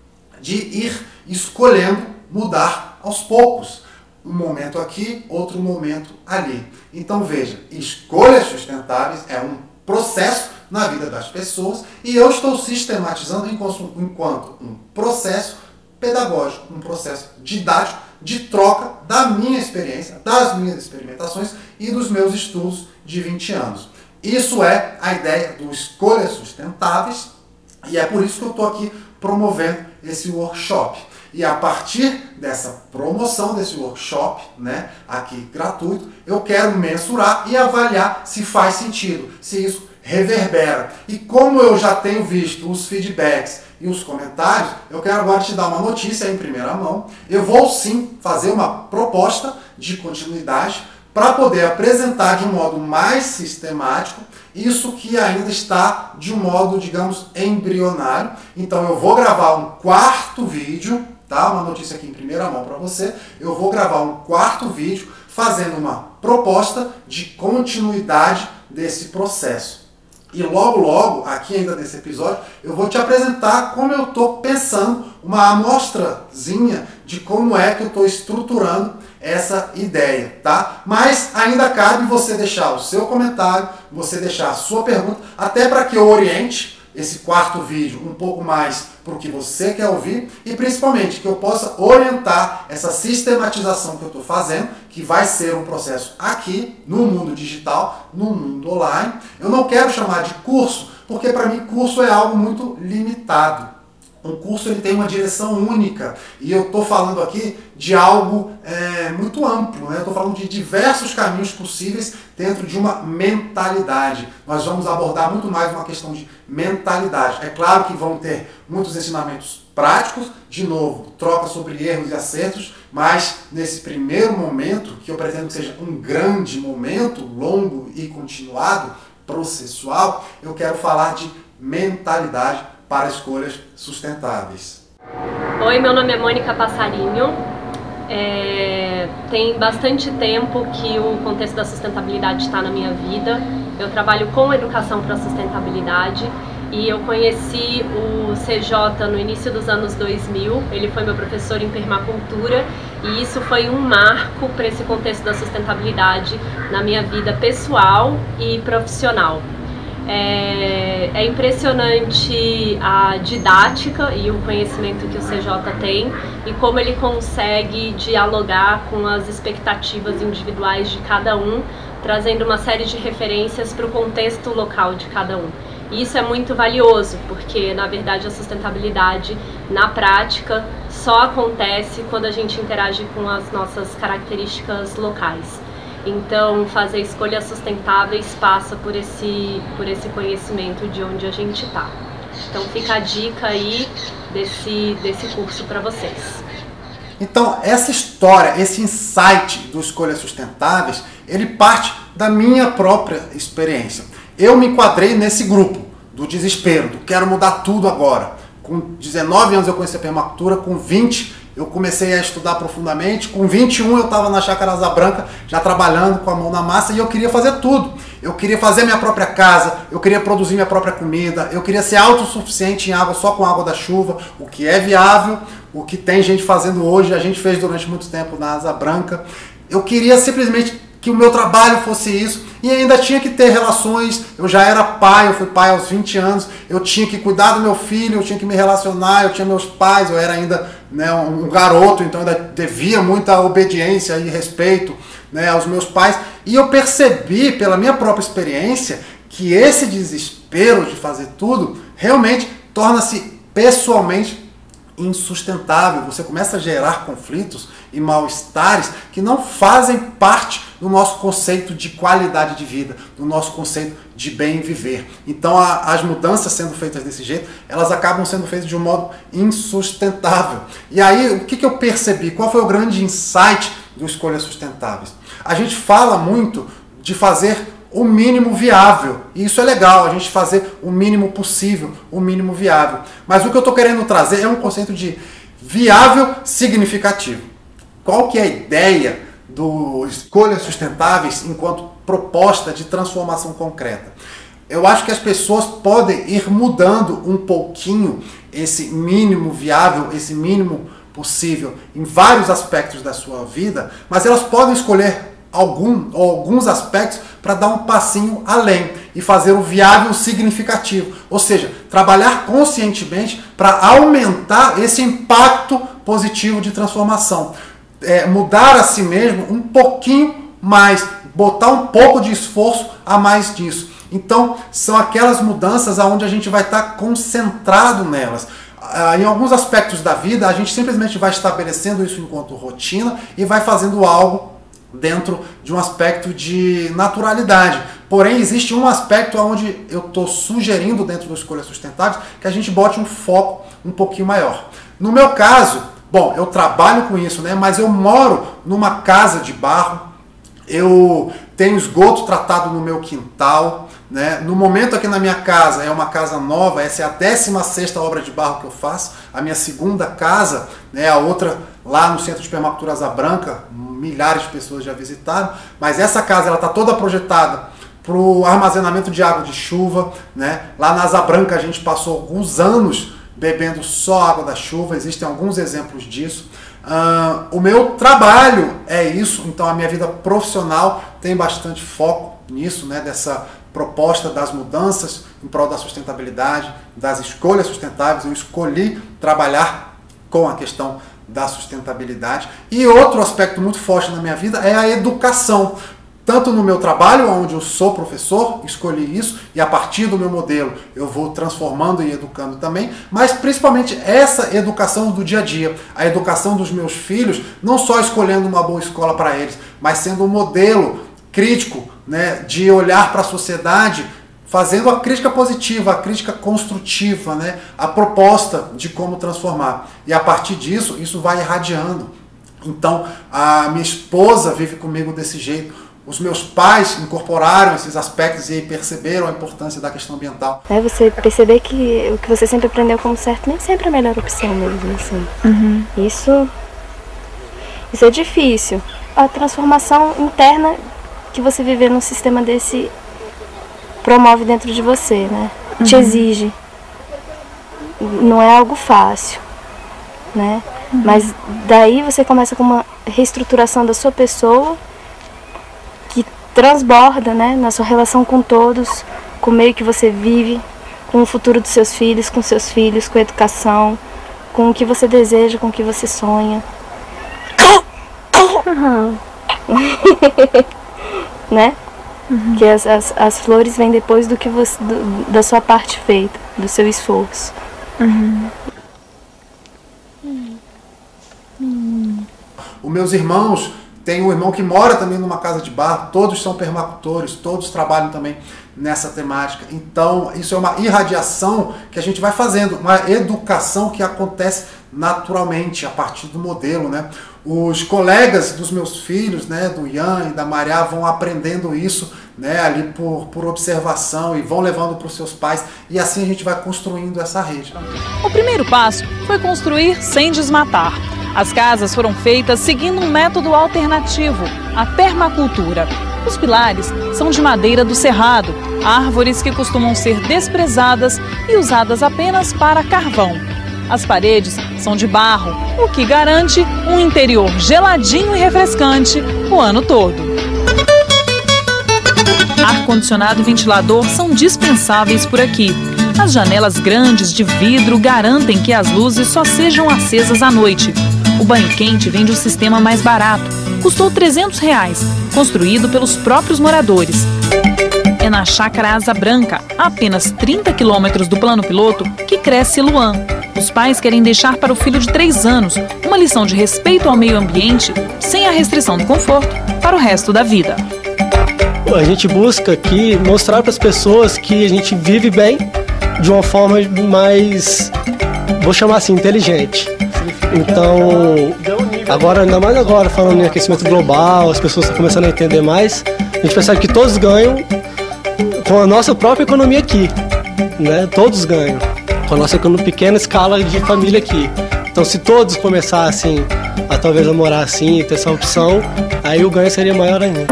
N: de ir escolhendo mudar aos poucos. Um momento aqui, outro momento ali. Então veja, escolhas sustentáveis é um processo na vida das pessoas e eu estou sistematizando enquanto um processo pedagógico, um processo didático de troca da minha experiência, das minhas experimentações e dos meus estudos de 20 anos. Isso é a ideia do Escolhas Sustentáveis e é por isso que eu estou aqui promovendo esse workshop. E a partir dessa promoção desse workshop, né, aqui gratuito, eu quero mensurar e avaliar se faz sentido, se isso reverbera. E como eu já tenho visto os feedbacks e os comentários, eu quero agora te dar uma notícia em primeira mão. Eu vou sim fazer uma proposta de continuidade para poder apresentar de um modo mais sistemático isso que ainda está de um modo, digamos, embrionário. Então eu vou gravar um quarto vídeo, tá? Uma notícia aqui em primeira mão para você. Eu vou gravar um quarto vídeo fazendo uma proposta de continuidade desse processo. E logo, logo, aqui ainda nesse episódio, eu vou te apresentar como eu estou pensando, uma amostrazinha de como é que eu estou estruturando essa ideia, tá? Mas ainda cabe você deixar o seu comentário, você deixar a sua pergunta, até para que eu oriente esse quarto vídeo um pouco mais para o que você quer ouvir e principalmente que eu possa orientar essa sistematização que eu estou fazendo, que vai ser um processo aqui no mundo digital, no mundo online. Eu não quero chamar de curso, porque para mim curso é algo muito limitado. Um curso ele tem uma direção única e eu estou falando aqui de algo muito amplo, né? Eu estou falando de diversos caminhos possíveis dentro de uma mentalidade. Nós vamos abordar muito mais uma questão de mentalidade. É claro que vão ter muitos ensinamentos práticos, de novo, troca sobre erros e acertos, mas nesse primeiro momento, que eu pretendo que seja um grande momento, longo e continuado, processual, eu quero falar de mentalidade para escolhas sustentáveis.
O: Oi, meu nome é Mônica Passarinho. Tem bastante tempo que o contexto da sustentabilidade está na minha vida. Eu trabalho com educação para a sustentabilidade e eu conheci o CJ no início dos anos 2000. Ele foi meu professor em permacultura E isso foi um marco para esse contexto da sustentabilidade na minha vida pessoal e profissional. É impressionante a didática e o conhecimento que o CJ tem e como ele consegue dialogar com as expectativas individuais de cada um, trazendo uma série de referências para o contexto local de cada um. E isso é muito valioso, porque na verdade a sustentabilidade na prática só acontece quando a gente interage com as nossas características locais. Então, fazer escolhas sustentáveis passa por esse conhecimento de onde a gente está. Então, fica a dica aí desse curso para vocês.
N: Então, essa história, esse insight do Escolhas Sustentáveis, ele parte da minha própria experiência. Eu me enquadrei nesse grupo do desespero, do quero mudar tudo agora. Com 19 anos eu conheci a permacultura, com 20 eu comecei a estudar profundamente, com 21 eu estava na Chácara Asa Branca, já trabalhando com a mão na massa, e eu queria fazer tudo. Eu queria fazer minha própria casa, eu queria produzir minha própria comida, eu queria ser autossuficiente em água, só com água da chuva, o que é viável, o que tem gente fazendo hoje, a gente fez durante muito tempo na Asa Branca. Eu queria simplesmente que o meu trabalho fosse isso, e ainda tinha que ter relações. Eu já era pai, eu fui pai aos 20 anos, eu tinha que cuidar do meu filho, eu tinha que me relacionar, eu tinha meus pais, eu era ainda, né, um garoto, então ainda devia muita obediência e respeito, né, aos meus pais. E eu percebi, pela minha própria experiência, que esse desespero de fazer tudo realmente torna-se pessoalmente insustentável. Você começa a gerar conflitos e mal-estares que não fazem parte do nosso conceito de qualidade de vida, do nosso conceito de bem viver. Então as mudanças sendo feitas desse jeito, elas acabam sendo feitas de um modo insustentável. E aí, o que eu percebi? Qual foi o grande insight do Escolhas Sustentáveis? A gente fala muito de fazer o mínimo viável, e isso é legal, a gente fazer o mínimo possível, o mínimo viável. Mas o que eu estou querendo trazer é um conceito de viável significativo. Qual que é a ideia do Escolhas Sustentáveis enquanto proposta de transformação concreta? Eu acho que as pessoas podem ir mudando um pouquinho esse mínimo viável, esse mínimo possível em vários aspectos da sua vida, mas elas podem escolher alguns aspectos para dar um passinho além e fazer o viável significativo, ou seja, trabalhar conscientemente para aumentar esse impacto positivo de transformação, mudar a si mesmo um pouquinho mais, botar um pouco de esforço a mais disso. Então são aquelas mudanças onde a gente vai estar concentrado nelas. Em alguns aspectos da vida a gente simplesmente vai estabelecendo isso enquanto rotina e vai fazendo algo dentro de um aspecto de naturalidade. Porém, existe um aspecto onde eu estou sugerindo dentro das Escolhas Sustentáveis que a gente bote um foco um pouquinho maior. No meu caso, bom, eu trabalho com isso, né? Mas eu moro numa casa de barro, eu tenho esgoto tratado no meu quintal, né? No momento aqui na minha casa, é uma casa nova, essa é a 16ª obra de barro que eu faço, a minha segunda casa, né? A outra lá no Centro de Permacultura Asa Branca, milhares de pessoas já visitaram, mas essa casa ela está toda projetada para o armazenamento de água de chuva, né? Lá na Asa Branca a gente passou alguns anos bebendo só água da chuva, existem alguns exemplos disso. O meu trabalho é isso, então a minha vida profissional tem bastante foco nisso, né? Dessa proposta das mudanças em prol da sustentabilidade, das escolhas sustentáveis. Eu escolhi trabalhar com a questão da sustentabilidade. E outro aspecto muito forte na minha vida é a educação. Tanto no meu trabalho, onde eu sou professor, escolhi isso, e a partir do meu modelo eu vou transformando e educando também, mas principalmente essa educação do dia a dia, a educação dos meus filhos, não só escolhendo uma boa escola para eles, mas sendo um modelo crítico, né, de olhar para a sociedade, fazendo a crítica positiva, a crítica construtiva, né, a proposta de como transformar. E a partir disso, isso vai irradiando. Então, a minha esposa vive comigo desse jeito. Os meus pais incorporaram esses aspectos e perceberam a importância da questão ambiental.
P: É você perceber que o que você sempre aprendeu como certo nem sempre é a melhor opção mesmo, assim. Isso é difícil. A transformação interna que você viver num sistema desse promove dentro de você, né? Te exige. Não é algo fácil, né? Mas daí você começa com uma reestruturação da sua pessoa que transborda, né, na sua relação com todos, com o meio que você vive, com o futuro dos seus filhos, com a educação, com o que você deseja, com o que você sonha. Né? Que as flores vêm depois do que você, da sua parte feita, do seu esforço.
N: Os meus irmãos, tem um irmão que mora também numa casa de barro, todos são permacultores, todos trabalham também nessa temática. Então, isso é uma irradiação que a gente vai fazendo, uma educação que acontece naturalmente a partir do modelo, né? Os colegas dos meus filhos, né, do Ian e da Maria, vão aprendendo isso, né, ali por observação e vão levando para os seus pais, e assim a gente vai construindo essa rede.
Q: O primeiro passo foi construir sem desmatar. As casas foram feitas seguindo um método alternativo, a permacultura. Os pilares são de madeira do cerrado, árvores que costumam ser desprezadas e usadas apenas para carvão. As paredes são de barro, o que garante um interior geladinho e refrescante o ano todo. Ar-condicionado e ventilador são dispensáveis por aqui. As janelas grandes de vidro garantem que as luzes só sejam acesas à noite. O banho quente vem de um sistema mais barato. Custou R$300, construído pelos próprios moradores. É na Chácara Asa Branca, a apenas 30 quilômetros do plano piloto, que cresce Luan. Os pais querem deixar para o filho de 3 anos uma lição de respeito ao meio ambiente, sem a restrição do conforto, para o resto da vida.
R: A gente busca aqui mostrar para as pessoas que a gente vive bem de uma forma mais, vou chamar assim, inteligente. Então, agora, ainda mais agora, falando em aquecimento global, as pessoas estão começando a entender mais, a gente percebe que todos ganham com a nossa própria economia aqui, né? Todos ganham com a nossa pequena escala de família aqui. Então, se todos começassem a talvez a morar assim, ter essa opção, aí o ganho seria maior ainda.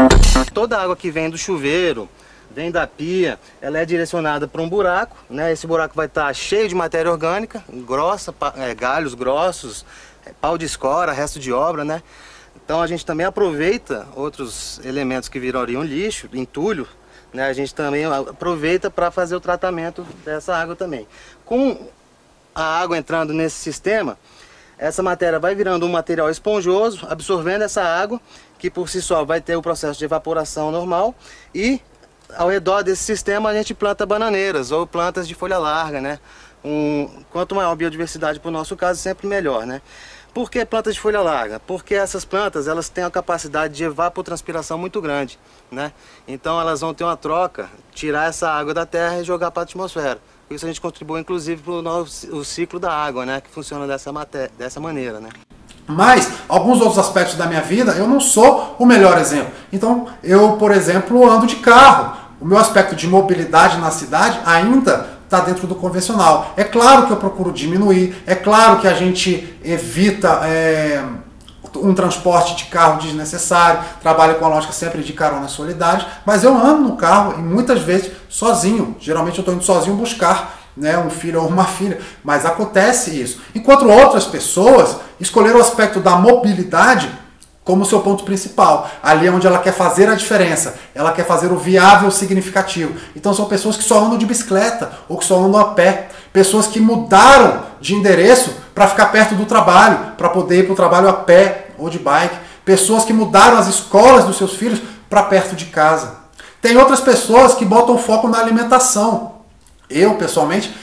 S: Toda a água que vem do chuveiro, vem da pia, ela é direcionada para um buraco, né? Esse buraco vai estar cheio de matéria orgânica, grossa, galhos grossos, pau de escora, resto de obra, né? Então a gente também aproveita outros elementos que virariam lixo, entulho, né? A gente também aproveita para fazer o tratamento dessa água também. Com a água entrando nesse sistema, essa matéria vai virando um material esponjoso, absorvendo essa água, que por si só vai ter o processo de evaporação normal, e ao redor desse sistema a gente planta bananeiras ou plantas de folha larga, né? Quanto maior a biodiversidade para o nosso caso, sempre melhor, né? Por que plantas de folha larga? Porque essas plantas, elas têm a capacidade de evapotranspiração muito grande, né? Então elas vão ter uma troca, tirar essa água da terra e jogar para a atmosfera. Por isso a gente contribui inclusive para o ciclo da água, né? Que funciona dessa maneira, né?
N: Mas, alguns outros aspectos da minha vida, eu não sou o melhor exemplo. Então, eu, por exemplo, ando de carro. O meu aspecto de mobilidade na cidade ainda está dentro do convencional. É claro que eu procuro diminuir, é claro que a gente evita um transporte de carro desnecessário, trabalho com a lógica sempre de carona solidária, mas eu ando no carro e muitas vezes sozinho. Geralmente eu estou indo sozinho buscar, né, um filho ou uma filha, mas acontece isso. Enquanto outras pessoas escolheram o aspecto da mobilidade como seu ponto principal. Ali é onde ela quer fazer a diferença, ela quer fazer o viável significativo. Então são pessoas que só andam de bicicleta ou que só andam a pé, pessoas que mudaram de endereço para ficar perto do trabalho, para poder ir para o trabalho a pé ou de bike, pessoas que mudaram as escolas dos seus filhos para perto de casa. Tem outras pessoas que botam foco na alimentação. Eu, pessoalmente,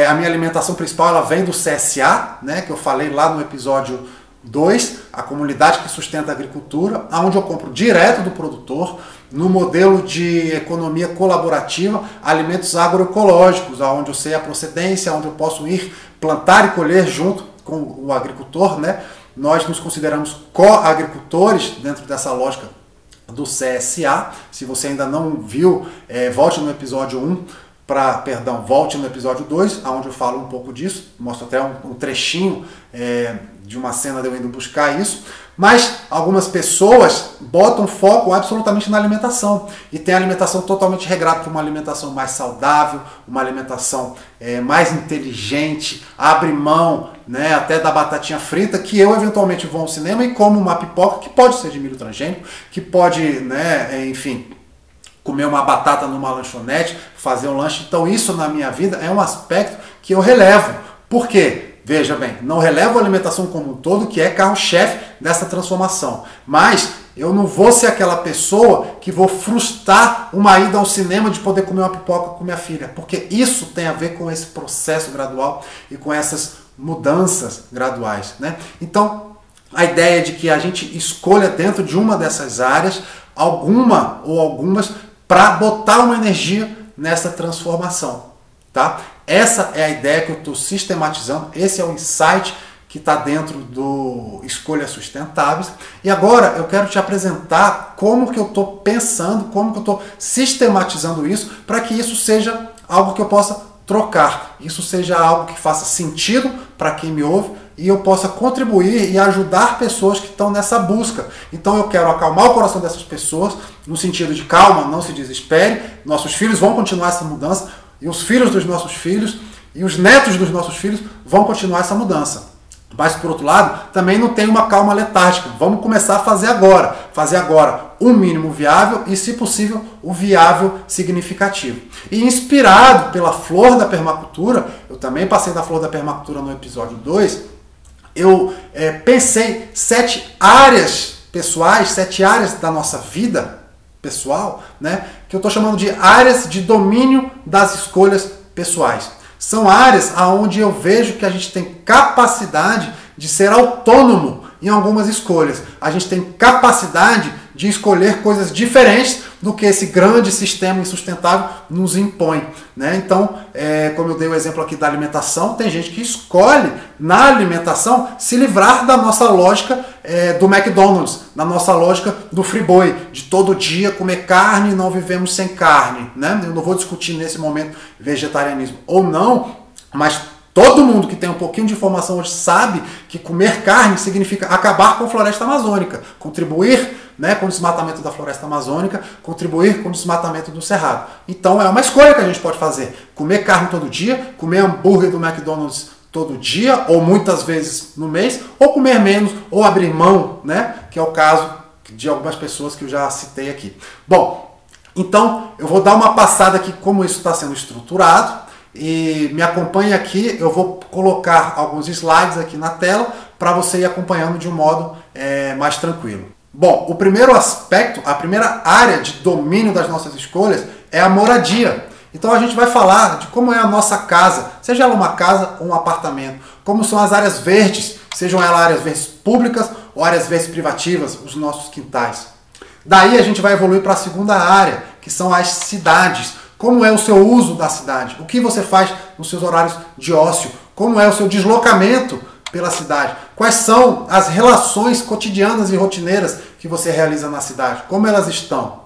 N: a minha alimentação principal ela vem do CSA, né, que eu falei lá no episódio 2, a comunidade que sustenta a agricultura, onde eu compro direto do produtor, no modelo de economia colaborativa, alimentos agroecológicos, onde eu sei a procedência, onde eu posso ir plantar e colher junto com o agricultor, né? Nós nos consideramos co-agricultores dentro dessa lógica do CSA. Se você ainda não viu, volte no episódio 1, volte no episódio 2, onde eu falo um pouco disso, mostro até um trechinho de uma cena de eu indo buscar isso, Mas algumas pessoas botam foco absolutamente na alimentação e tem a alimentação totalmente regrada para uma alimentação mais saudável, uma alimentação mais inteligente, abre mão, né, até da batatinha frita, que eu eventualmente vou ao cinema e como uma pipoca que pode ser de milho transgênico, que pode, né, enfim, comer uma batata numa lanchonete, fazer um lanche. Então isso na minha vida é um aspecto que eu relevo. Por quê? Veja bem, não relevo a alimentação como um todo, que é carro-chefe dessa transformação. Mas eu não vou ser aquela pessoa que vou frustrar uma ida ao cinema de poder comer uma pipoca com minha filha. Porque isso tem a ver com esse processo gradual e com essas mudanças graduais, né? Então, a ideia de que a gente escolha dentro de uma dessas áreas, alguma ou algumas, para botar uma energia nessa transformação, tá? Essa é a ideia que eu estou sistematizando, esse é o insight que está dentro do Escolhas Sustentáveis. E agora eu quero te apresentar como que eu estou pensando, como que eu estou sistematizando isso, para que isso seja algo que eu possa trocar, isso seja algo que faça sentido para quem me ouve e eu possa contribuir e ajudar pessoas que estão nessa busca. Então eu quero acalmar o coração dessas pessoas, no sentido de calma, não se desespere, nossos filhos vão continuar essa mudança, e os filhos dos nossos filhos e os netos dos nossos filhos vão continuar essa mudança. Mas, por outro lado, também não tem uma calma letárgica. Vamos começar a fazer agora o mínimo viável e, se possível, o viável significativo. E inspirado pela flor da permacultura, eu também passei da flor da permacultura no episódio 2, eu pensei 7 áreas pessoais, 7 áreas da nossa vida pessoal, né, que eu estou chamando de áreas de domínio das escolhas pessoais. São áreas onde eu vejo que a gente tem capacidade de ser autônomo em algumas escolhas. A gente tem capacidade de escolher coisas diferentes do que esse grande sistema insustentável nos impõe, né? Então, como eu dei o exemplo aqui da alimentação, tem gente que escolhe na alimentação se livrar da nossa lógica do McDonald's, da nossa lógica do Friboi, de todo dia comer carne e não vivemos sem carne, né? Eu não vou discutir nesse momento vegetarianismo ou não, mas todo mundo que tem um pouquinho de informação hoje sabe que comer carne significa acabar com a floresta amazônica, contribuir, né, com o desmatamento da floresta amazônica, contribuir com o desmatamento do cerrado. Então é uma escolha que a gente pode fazer. Comer carne todo dia, comer hambúrguer do McDonald's todo dia, ou muitas vezes no mês, ou comer menos, ou abrir mão, né, que é o caso de algumas pessoas que eu já citei aqui. Bom, então eu vou dar uma passada aqui como isso está sendo estruturado, e me acompanhe aqui, eu vou colocar alguns slides aqui na tela para você ir acompanhando de um modo mais tranquilo. Bom, o primeiro aspecto, a primeira área de domínio das nossas escolhas é a moradia. Então a gente vai falar de como é a nossa casa, seja ela uma casa ou um apartamento, como são as áreas verdes, sejam elas áreas verdes públicas ou áreas verdes privativas, os nossos quintais. Daí a gente vai evoluir para a segunda área, que são as cidades. Como é o seu uso da cidade? O que você faz nos seus horários de ócio? Como é o seu deslocamento pela cidade? Quais são as relações cotidianas e rotineiras que você realiza na cidade? Como elas estão?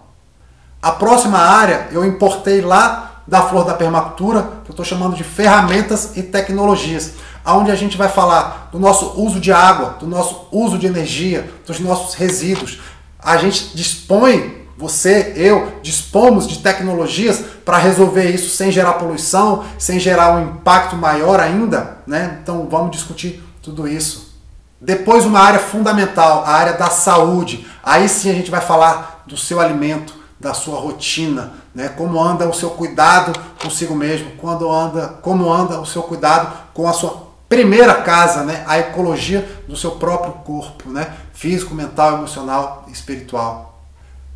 N: A próxima área eu importei lá da flor da permacultura, que eu estou chamando de ferramentas e tecnologias, onde a gente vai falar do nosso uso de água, do nosso uso de energia, dos nossos resíduos. A gente dispõe, você, eu, dispomos de tecnologias para resolver isso sem gerar poluição, sem gerar um impacto maior ainda, né? Então vamos discutir tudo isso. Depois uma área fundamental, a área da saúde. Aí sim a gente vai falar do seu alimento, da sua rotina, né? Como anda o seu cuidado consigo mesmo, como anda o seu cuidado com a sua primeira casa, né? A ecologia do seu próprio corpo, né? Físico, mental, emocional e espiritual.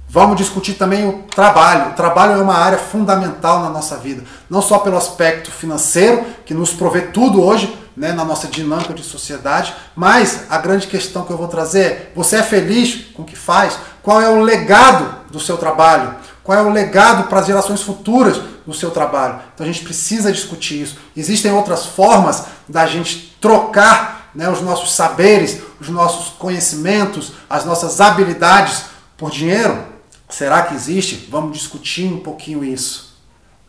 N: Vamos discutir também o trabalho. O trabalho é uma área fundamental na nossa vida, não só pelo aspecto financeiro, que nos provê tudo hoje, né, na nossa dinâmica de sociedade, mas a grande questão que eu vou trazer é: você é feliz com o que faz? Qual é o legado do seu trabalho? Qual é o legado para as gerações futuras do seu trabalho? Então a gente precisa discutir isso. Existem outras formas da gente trocar, né, os nossos saberes, os nossos conhecimentos, as nossas habilidades por dinheiro? Será que existe? Vamos discutir um pouquinho isso.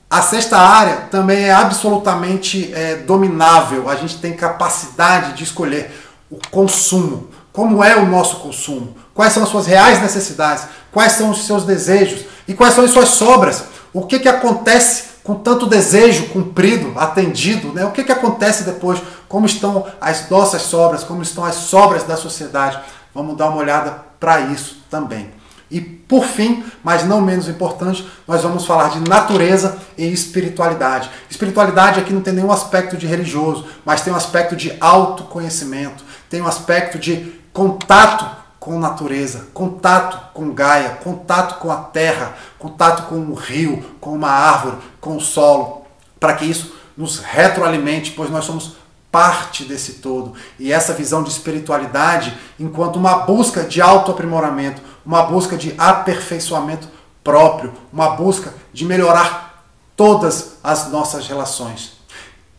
N: A sexta área também é absolutamente dominável. A gente tem capacidade de escolher o consumo. como é o nosso consumo, quais são as suas reais necessidades, quais são os seus desejos e quais são as suas sobras. O que acontece com tanto desejo cumprido, atendido, né? O que acontece depois, como estão as nossas sobras, como estão as sobras da sociedade. Vamos dar uma olhada para isso também. E por fim, mas não menos importante, nós vamos falar de natureza e espiritualidade. Espiritualidade aqui não tem nenhum aspecto de religioso, mas tem um aspecto de autoconhecimento, tem um aspecto de contato com natureza, contato com Gaia, contato com a terra, contato com o rio, com uma árvore, com o solo, para que isso nos retroalimente, pois nós somos parte desse todo. E essa visão de espiritualidade, enquanto uma busca de autoaprimoramento, uma busca de aperfeiçoamento próprio, uma busca de melhorar todas as nossas relações.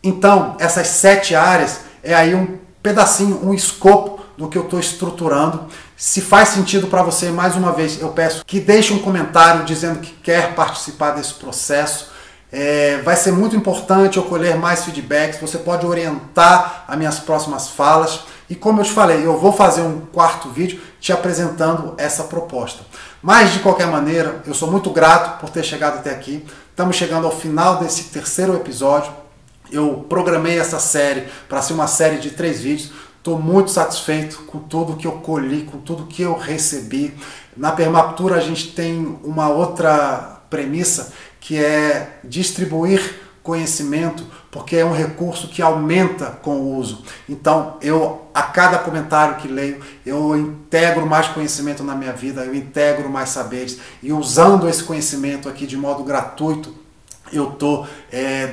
N: Então, essas 7 áreas é aí um pedacinho, um escopo do que eu estou estruturando. Se faz sentido para você, mais uma vez, eu peço que deixe um comentário dizendo que quer participar desse processo. Vai ser muito importante eu colher mais feedbacks, você pode orientar as minhas próximas falas. E como eu te falei, eu vou fazer um 4º vídeo te apresentando essa proposta. Mas, de qualquer maneira, eu sou muito grato por ter chegado até aqui. Estamos chegando ao final desse 3º episódio. Eu programei essa série para ser uma série de 3 vídeos. Estou muito satisfeito com tudo que eu colhi, com tudo que eu recebi. Na permacultura a gente tem uma outra premissa, que é distribuir conhecimento, porque é um recurso que aumenta com o uso. Então, a cada comentário que leio, eu integro mais conhecimento na minha vida, eu integro mais saberes, e usando esse conhecimento aqui de modo gratuito, eu estou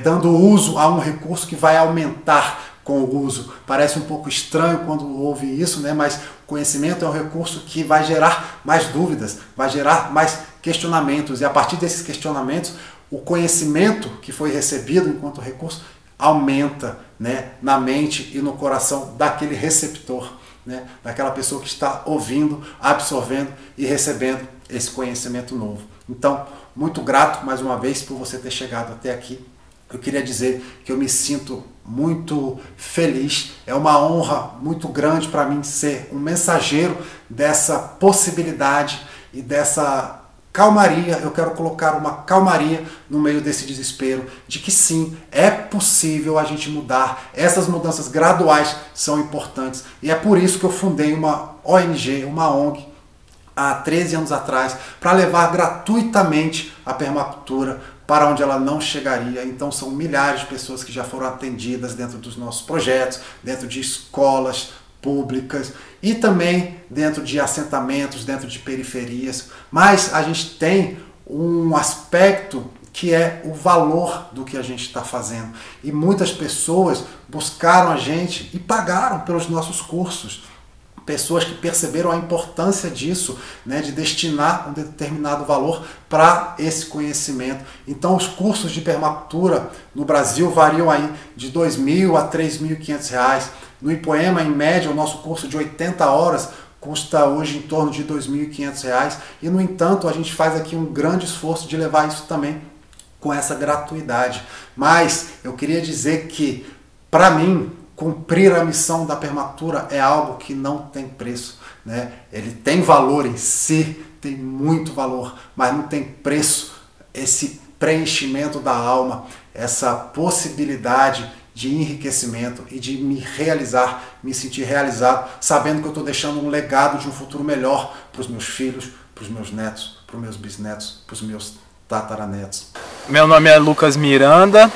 N: dando uso a um recurso que vai aumentar com o uso. Parece um pouco estranho quando ouve isso, né? Mas conhecimento é um recurso que vai gerar mais dúvidas, vai gerar mais questionamentos, e a partir desses questionamentos, o conhecimento que foi recebido enquanto recurso aumenta, né, na mente e no coração daquele receptor, né, daquela pessoa que está ouvindo, absorvendo e recebendo esse conhecimento novo. Então, muito grato mais uma vez por você ter chegado até aqui. Eu queria dizer que eu me sinto muito feliz, é uma honra muito grande para mim ser um mensageiro dessa possibilidade e dessa calmaria. Eu quero colocar uma calmaria no meio desse desespero, de que sim, é possível a gente mudar. Essas mudanças graduais são importantes, e é por isso que eu fundei uma ONG, uma ONG, há 13 anos atrás, para levar gratuitamente a permacultura para onde ela não chegaria. Então são milhares de pessoas que já foram atendidas dentro dos nossos projetos, dentro de escolas públicas e também dentro de assentamentos, dentro de periferias. Mas a gente tem um aspecto que é o valor do que a gente está fazendo. E muitas pessoas buscaram a gente e pagaram pelos nossos cursos. Pessoas que perceberam a importância disso, né, de destinar um determinado valor para esse conhecimento. Então os cursos de permacultura no Brasil variam aí de R$ 2.000 a R$ 3.500. No Ipoema, em média, o nosso curso de 80 horas custa hoje em torno de R$ 2.500. E, no entanto, a gente faz aqui um grande esforço de levar isso também com essa gratuidade. Mas eu queria dizer que, para mim, cumprir a missão da permacultura é algo que não tem preço, né? Ele tem valor em si, tem muito valor, mas não tem preço. Esse preenchimento da alma, essa possibilidade de enriquecimento e de me realizar, me sentir realizado, sabendo que eu estou deixando um legado de um futuro melhor para os meus filhos, para os meus netos, para os meus bisnetos, para os meus tataranetos.
T: Meu nome é Lucas Miranda.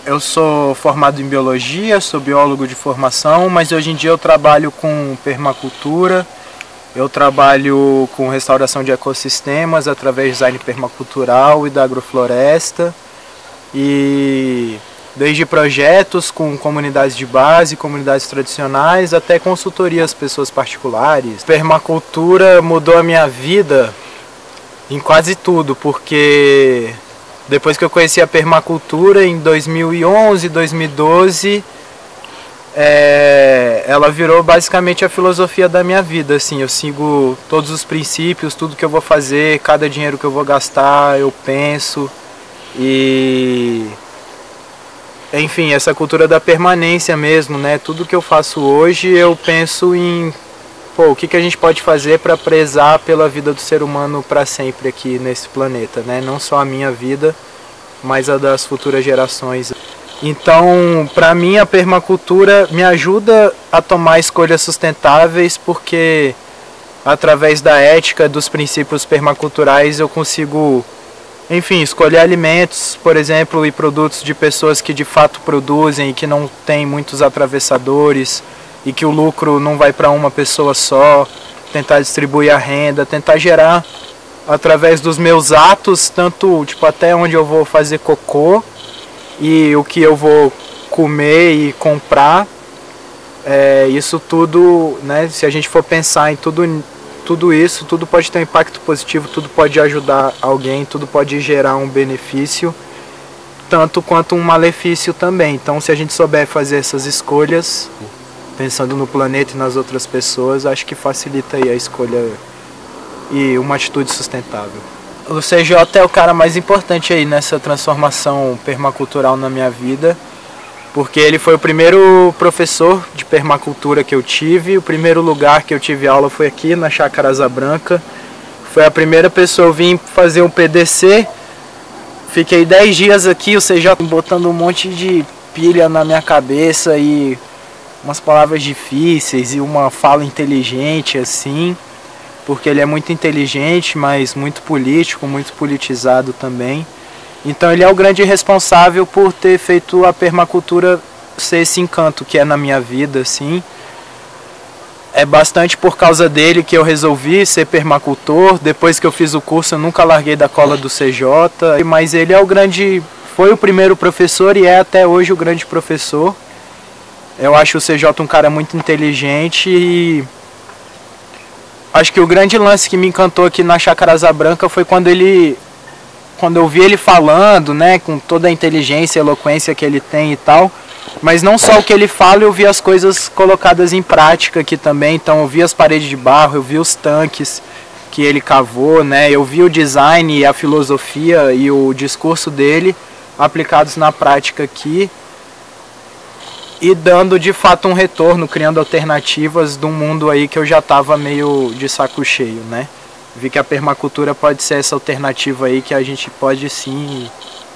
T: Eu sou formado em biologia, sou biólogo de formação, mas hoje em dia eu trabalho com permacultura, eu trabalho com restauração de ecossistemas através do design permacultural e da agrofloresta, e desde projetos com comunidades de base, comunidades tradicionais, até consultorias, pessoas particulares. Permacultura mudou a minha vida em quase tudo, porque depois que eu conheci a permacultura em 2011, 2012, ela virou basicamente a filosofia da minha vida. Assim, eu sigo todos os princípios, tudo que eu vou fazer, cada dinheiro que eu vou gastar, eu penso. E enfim, essa cultura da permanência mesmo, né? Tudo que eu faço hoje eu penso em, pô, o que a gente pode fazer para prezar pela vida do ser humano para sempre aqui nesse planeta, né? Não só a minha vida, mas a das futuras gerações. Então, para mim, a permacultura me ajuda a tomar escolhas sustentáveis, porque através da ética, dos princípios permaculturais, eu consigo, enfim, escolher alimentos, por exemplo, e produtos de pessoas que de fato produzem e que não tem muitos atravessadores e que o lucro não vai para uma pessoa só, tentar distribuir a renda, tentar gerar através dos meus atos, tanto tipo até onde eu vou fazer cocô e o que eu vou comer e comprar, isso tudo, né, se a gente for pensar em tudo isso, tudo pode ter um impacto positivo, tudo pode ajudar alguém, tudo pode gerar um benefício, tanto quanto um malefício também. Então, se a gente souber fazer essas escolhas, pensando no planeta e nas outras pessoas, acho que facilita aí a escolha e uma atitude sustentável. O CJ é o cara mais importante aí nessa transformação permacultural na minha vida, porque ele foi o primeiro professor de permacultura que eu tive, o primeiro lugar que eu tive aula foi aqui na Chácara Asa Branca, foi a primeira pessoa, eu vim fazer um PDC, fiquei 10 dias aqui, o CJ botando um monte de pilha na minha cabeça e umas palavras difíceis e uma fala inteligente assim, porque ele é muito inteligente, mas muito político, muito politizado também. Então ele é o grande responsável por ter feito a permacultura ser esse encanto que é na minha vida, assim. É bastante por causa dele que eu resolvi ser permacultor. Depois que eu fiz o curso, eu nunca larguei da cola do CJ, mas ele é foi o primeiro professor e é até hoje o grande professor. Eu acho o CJ um cara muito inteligente e acho que o grande lance que me encantou aqui na Chácara Asa Branca foi quando eu vi ele falando, né, com toda a inteligência e eloquência que ele tem e tal, mas não só o que ele fala, eu vi as coisas colocadas em prática aqui também. Então eu vi as paredes de barro, eu vi os tanques que ele cavou, né, eu vi o design, a filosofia e o discurso dele aplicados na prática aqui e dando de fato um retorno, criando alternativas de um mundo aí que eu já estava meio de saco cheio, né. Vi que a permacultura pode ser essa alternativa aí, que a gente pode sim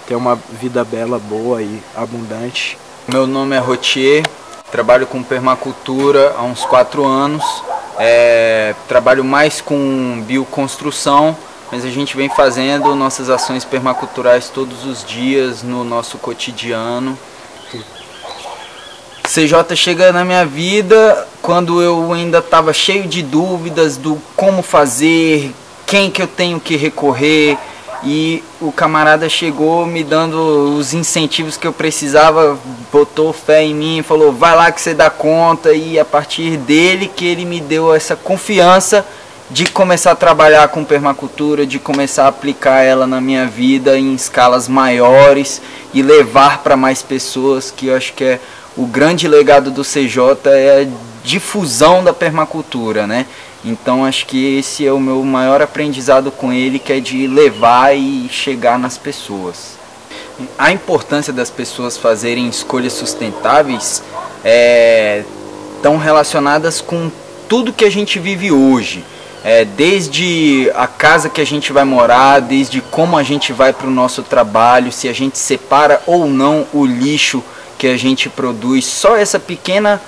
T: ter uma vida bela, boa e abundante.
U: Meu nome é Rotier, trabalho com permacultura há uns 4 anos. Trabalho mais com bioconstrução, mas a gente vem fazendo nossas ações permaculturais todos os dias no nosso cotidiano. CJ chega na minha vida quando eu ainda estava cheio de dúvidas do como fazer, quem que eu tenho que recorrer, e o camarada chegou me dando os incentivos que eu precisava, botou fé em mim, falou vai lá que você dá conta, e a partir dele que ele me deu essa confiança de começar a trabalhar com permacultura, de começar a aplicar ela na minha vida em escalas maiores e levar para mais pessoas, que eu acho que é o grande legado do CJ, é a difusão da permacultura, né? Então acho que esse é o meu maior aprendizado com ele, que é de levar e chegar nas pessoas. A importância das pessoas fazerem escolhas sustentáveis estão relacionadas com tudo que a gente vive hoje. Desde a casa que a gente vai morar, desde como a gente vai para o nosso trabalho, se a gente separa ou não o lixo que a gente produz. Só essa pequena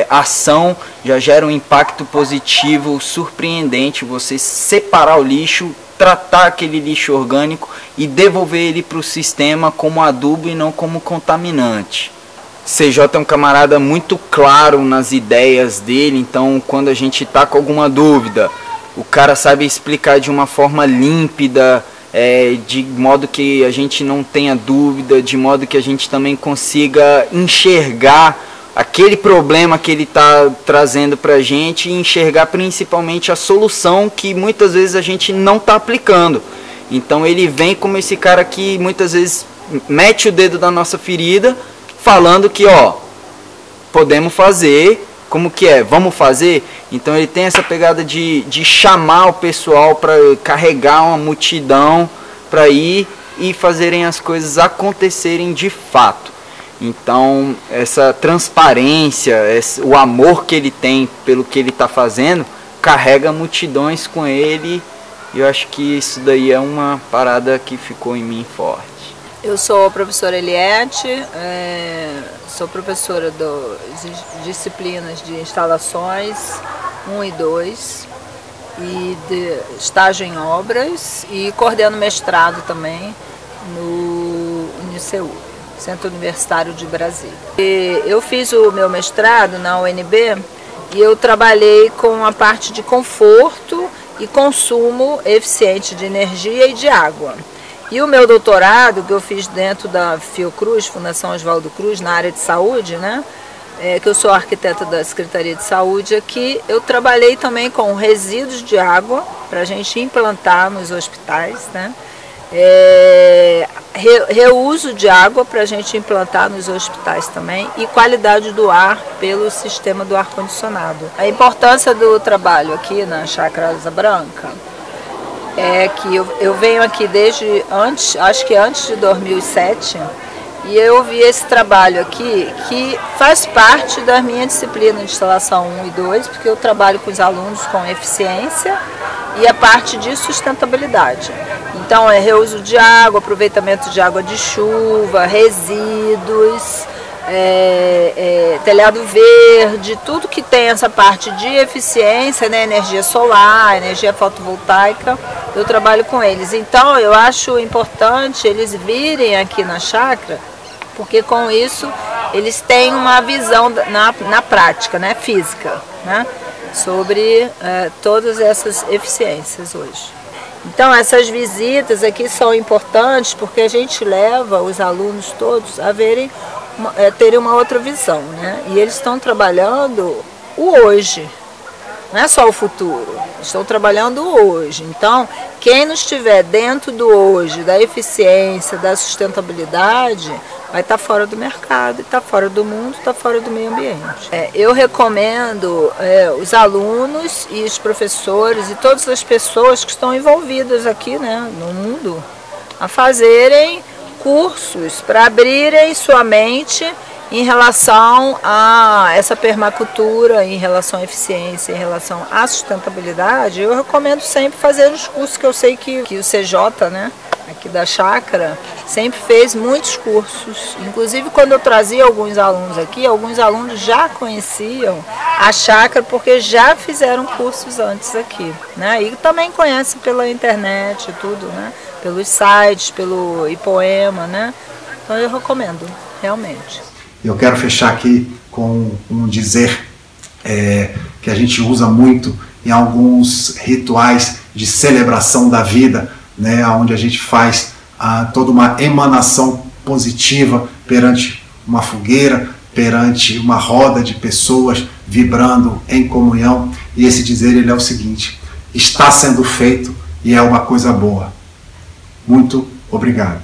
U: ação já gera um impacto positivo surpreendente. Você separar o lixo, tratar aquele lixo orgânico e devolver ele para o sistema como adubo e não como contaminante. CJ é um camarada muito claro nas ideias dele, então quando a gente está com alguma dúvida, o cara sabe explicar de uma forma límpida, de modo que a gente não tenha dúvida, de modo que a gente também consiga enxergar aquele problema que ele está trazendo para a gente e enxergar principalmente a solução que muitas vezes a gente não está aplicando. Então ele vem como esse cara que muitas vezes mete o dedo na nossa ferida, falando que podemos fazer, como que é, vamos fazer. Então ele tem essa pegada de chamar o pessoal para carregar uma multidão para ir e fazerem as coisas acontecerem de fato. Então, essa transparência, o amor que ele tem pelo que ele está fazendo, carrega multidões com ele. E eu acho que isso daí é uma parada que ficou em mim forte.
A: Eu sou a professora Eliette, sou professora das disciplinas de instalações 1 e 2 e de estágio em obras e coordeno mestrado também no UniCU, Centro Universitário de Brasília. Eu fiz o meu mestrado na UNB e eu trabalhei com a parte de conforto e consumo eficiente de energia e de água. E o meu doutorado, que eu fiz dentro da Fiocruz, Fundação Oswaldo Cruz, na área de saúde, né? Que eu sou arquiteta da Secretaria de Saúde aqui, eu trabalhei também com resíduos de água para a gente implantar nos hospitais, né? Reuso de água para a gente implantar nos hospitais também e qualidade do ar pelo sistema do ar-condicionado. A importância do trabalho aqui na Chácara Asa Branca é que eu venho aqui desde antes, acho que antes de 2007, e eu vi esse trabalho aqui que faz parte da minha disciplina de instalação 1 e 2, porque eu trabalho com os alunos com eficiência e a parte de sustentabilidade. Então é reuso de água, aproveitamento de água de chuva, resíduos, telhado verde, tudo que tem essa parte de eficiência, né, energia solar, energia fotovoltaica, eu trabalho com eles. Então eu acho importante eles virem aqui na chácara, porque com isso eles têm uma visão na prática, né, física, né, sobre todas essas eficiências hoje. Então essas visitas aqui são importantes porque a gente leva os alunos todos a terem uma outra visão, né? E eles estão trabalhando o hoje, não é só o futuro, estão trabalhando o hoje. Então, quem não estiver dentro do hoje, da eficiência, da sustentabilidade, vai estar fora do mercado, está fora do mundo, está fora do meio ambiente. Eu recomendo os alunos e os professores e todas as pessoas que estão envolvidas aqui, né, no mundo, a fazerem cursos para abrirem sua mente em relação a essa permacultura, em relação à eficiência, em relação à sustentabilidade. Eu recomendo sempre fazer os cursos que eu sei que o CJ, né, aqui da chácara, sempre fez muitos cursos. Inclusive, quando eu trazia alguns alunos aqui, alguns alunos já conheciam a chácara porque já fizeram cursos antes aqui, né? E também conhecem pela internet e tudo, né? Pelos sites, pelo Ipoema, né? Então eu recomendo, realmente.
V: Eu quero fechar aqui com um dizer que a gente usa muito em alguns rituais de celebração da vida, né, onde a gente faz toda uma emanação positiva perante uma fogueira, perante uma roda de pessoas vibrando em comunhão. E esse dizer ele é o seguinte: está sendo feito e é uma coisa boa. Muito obrigado.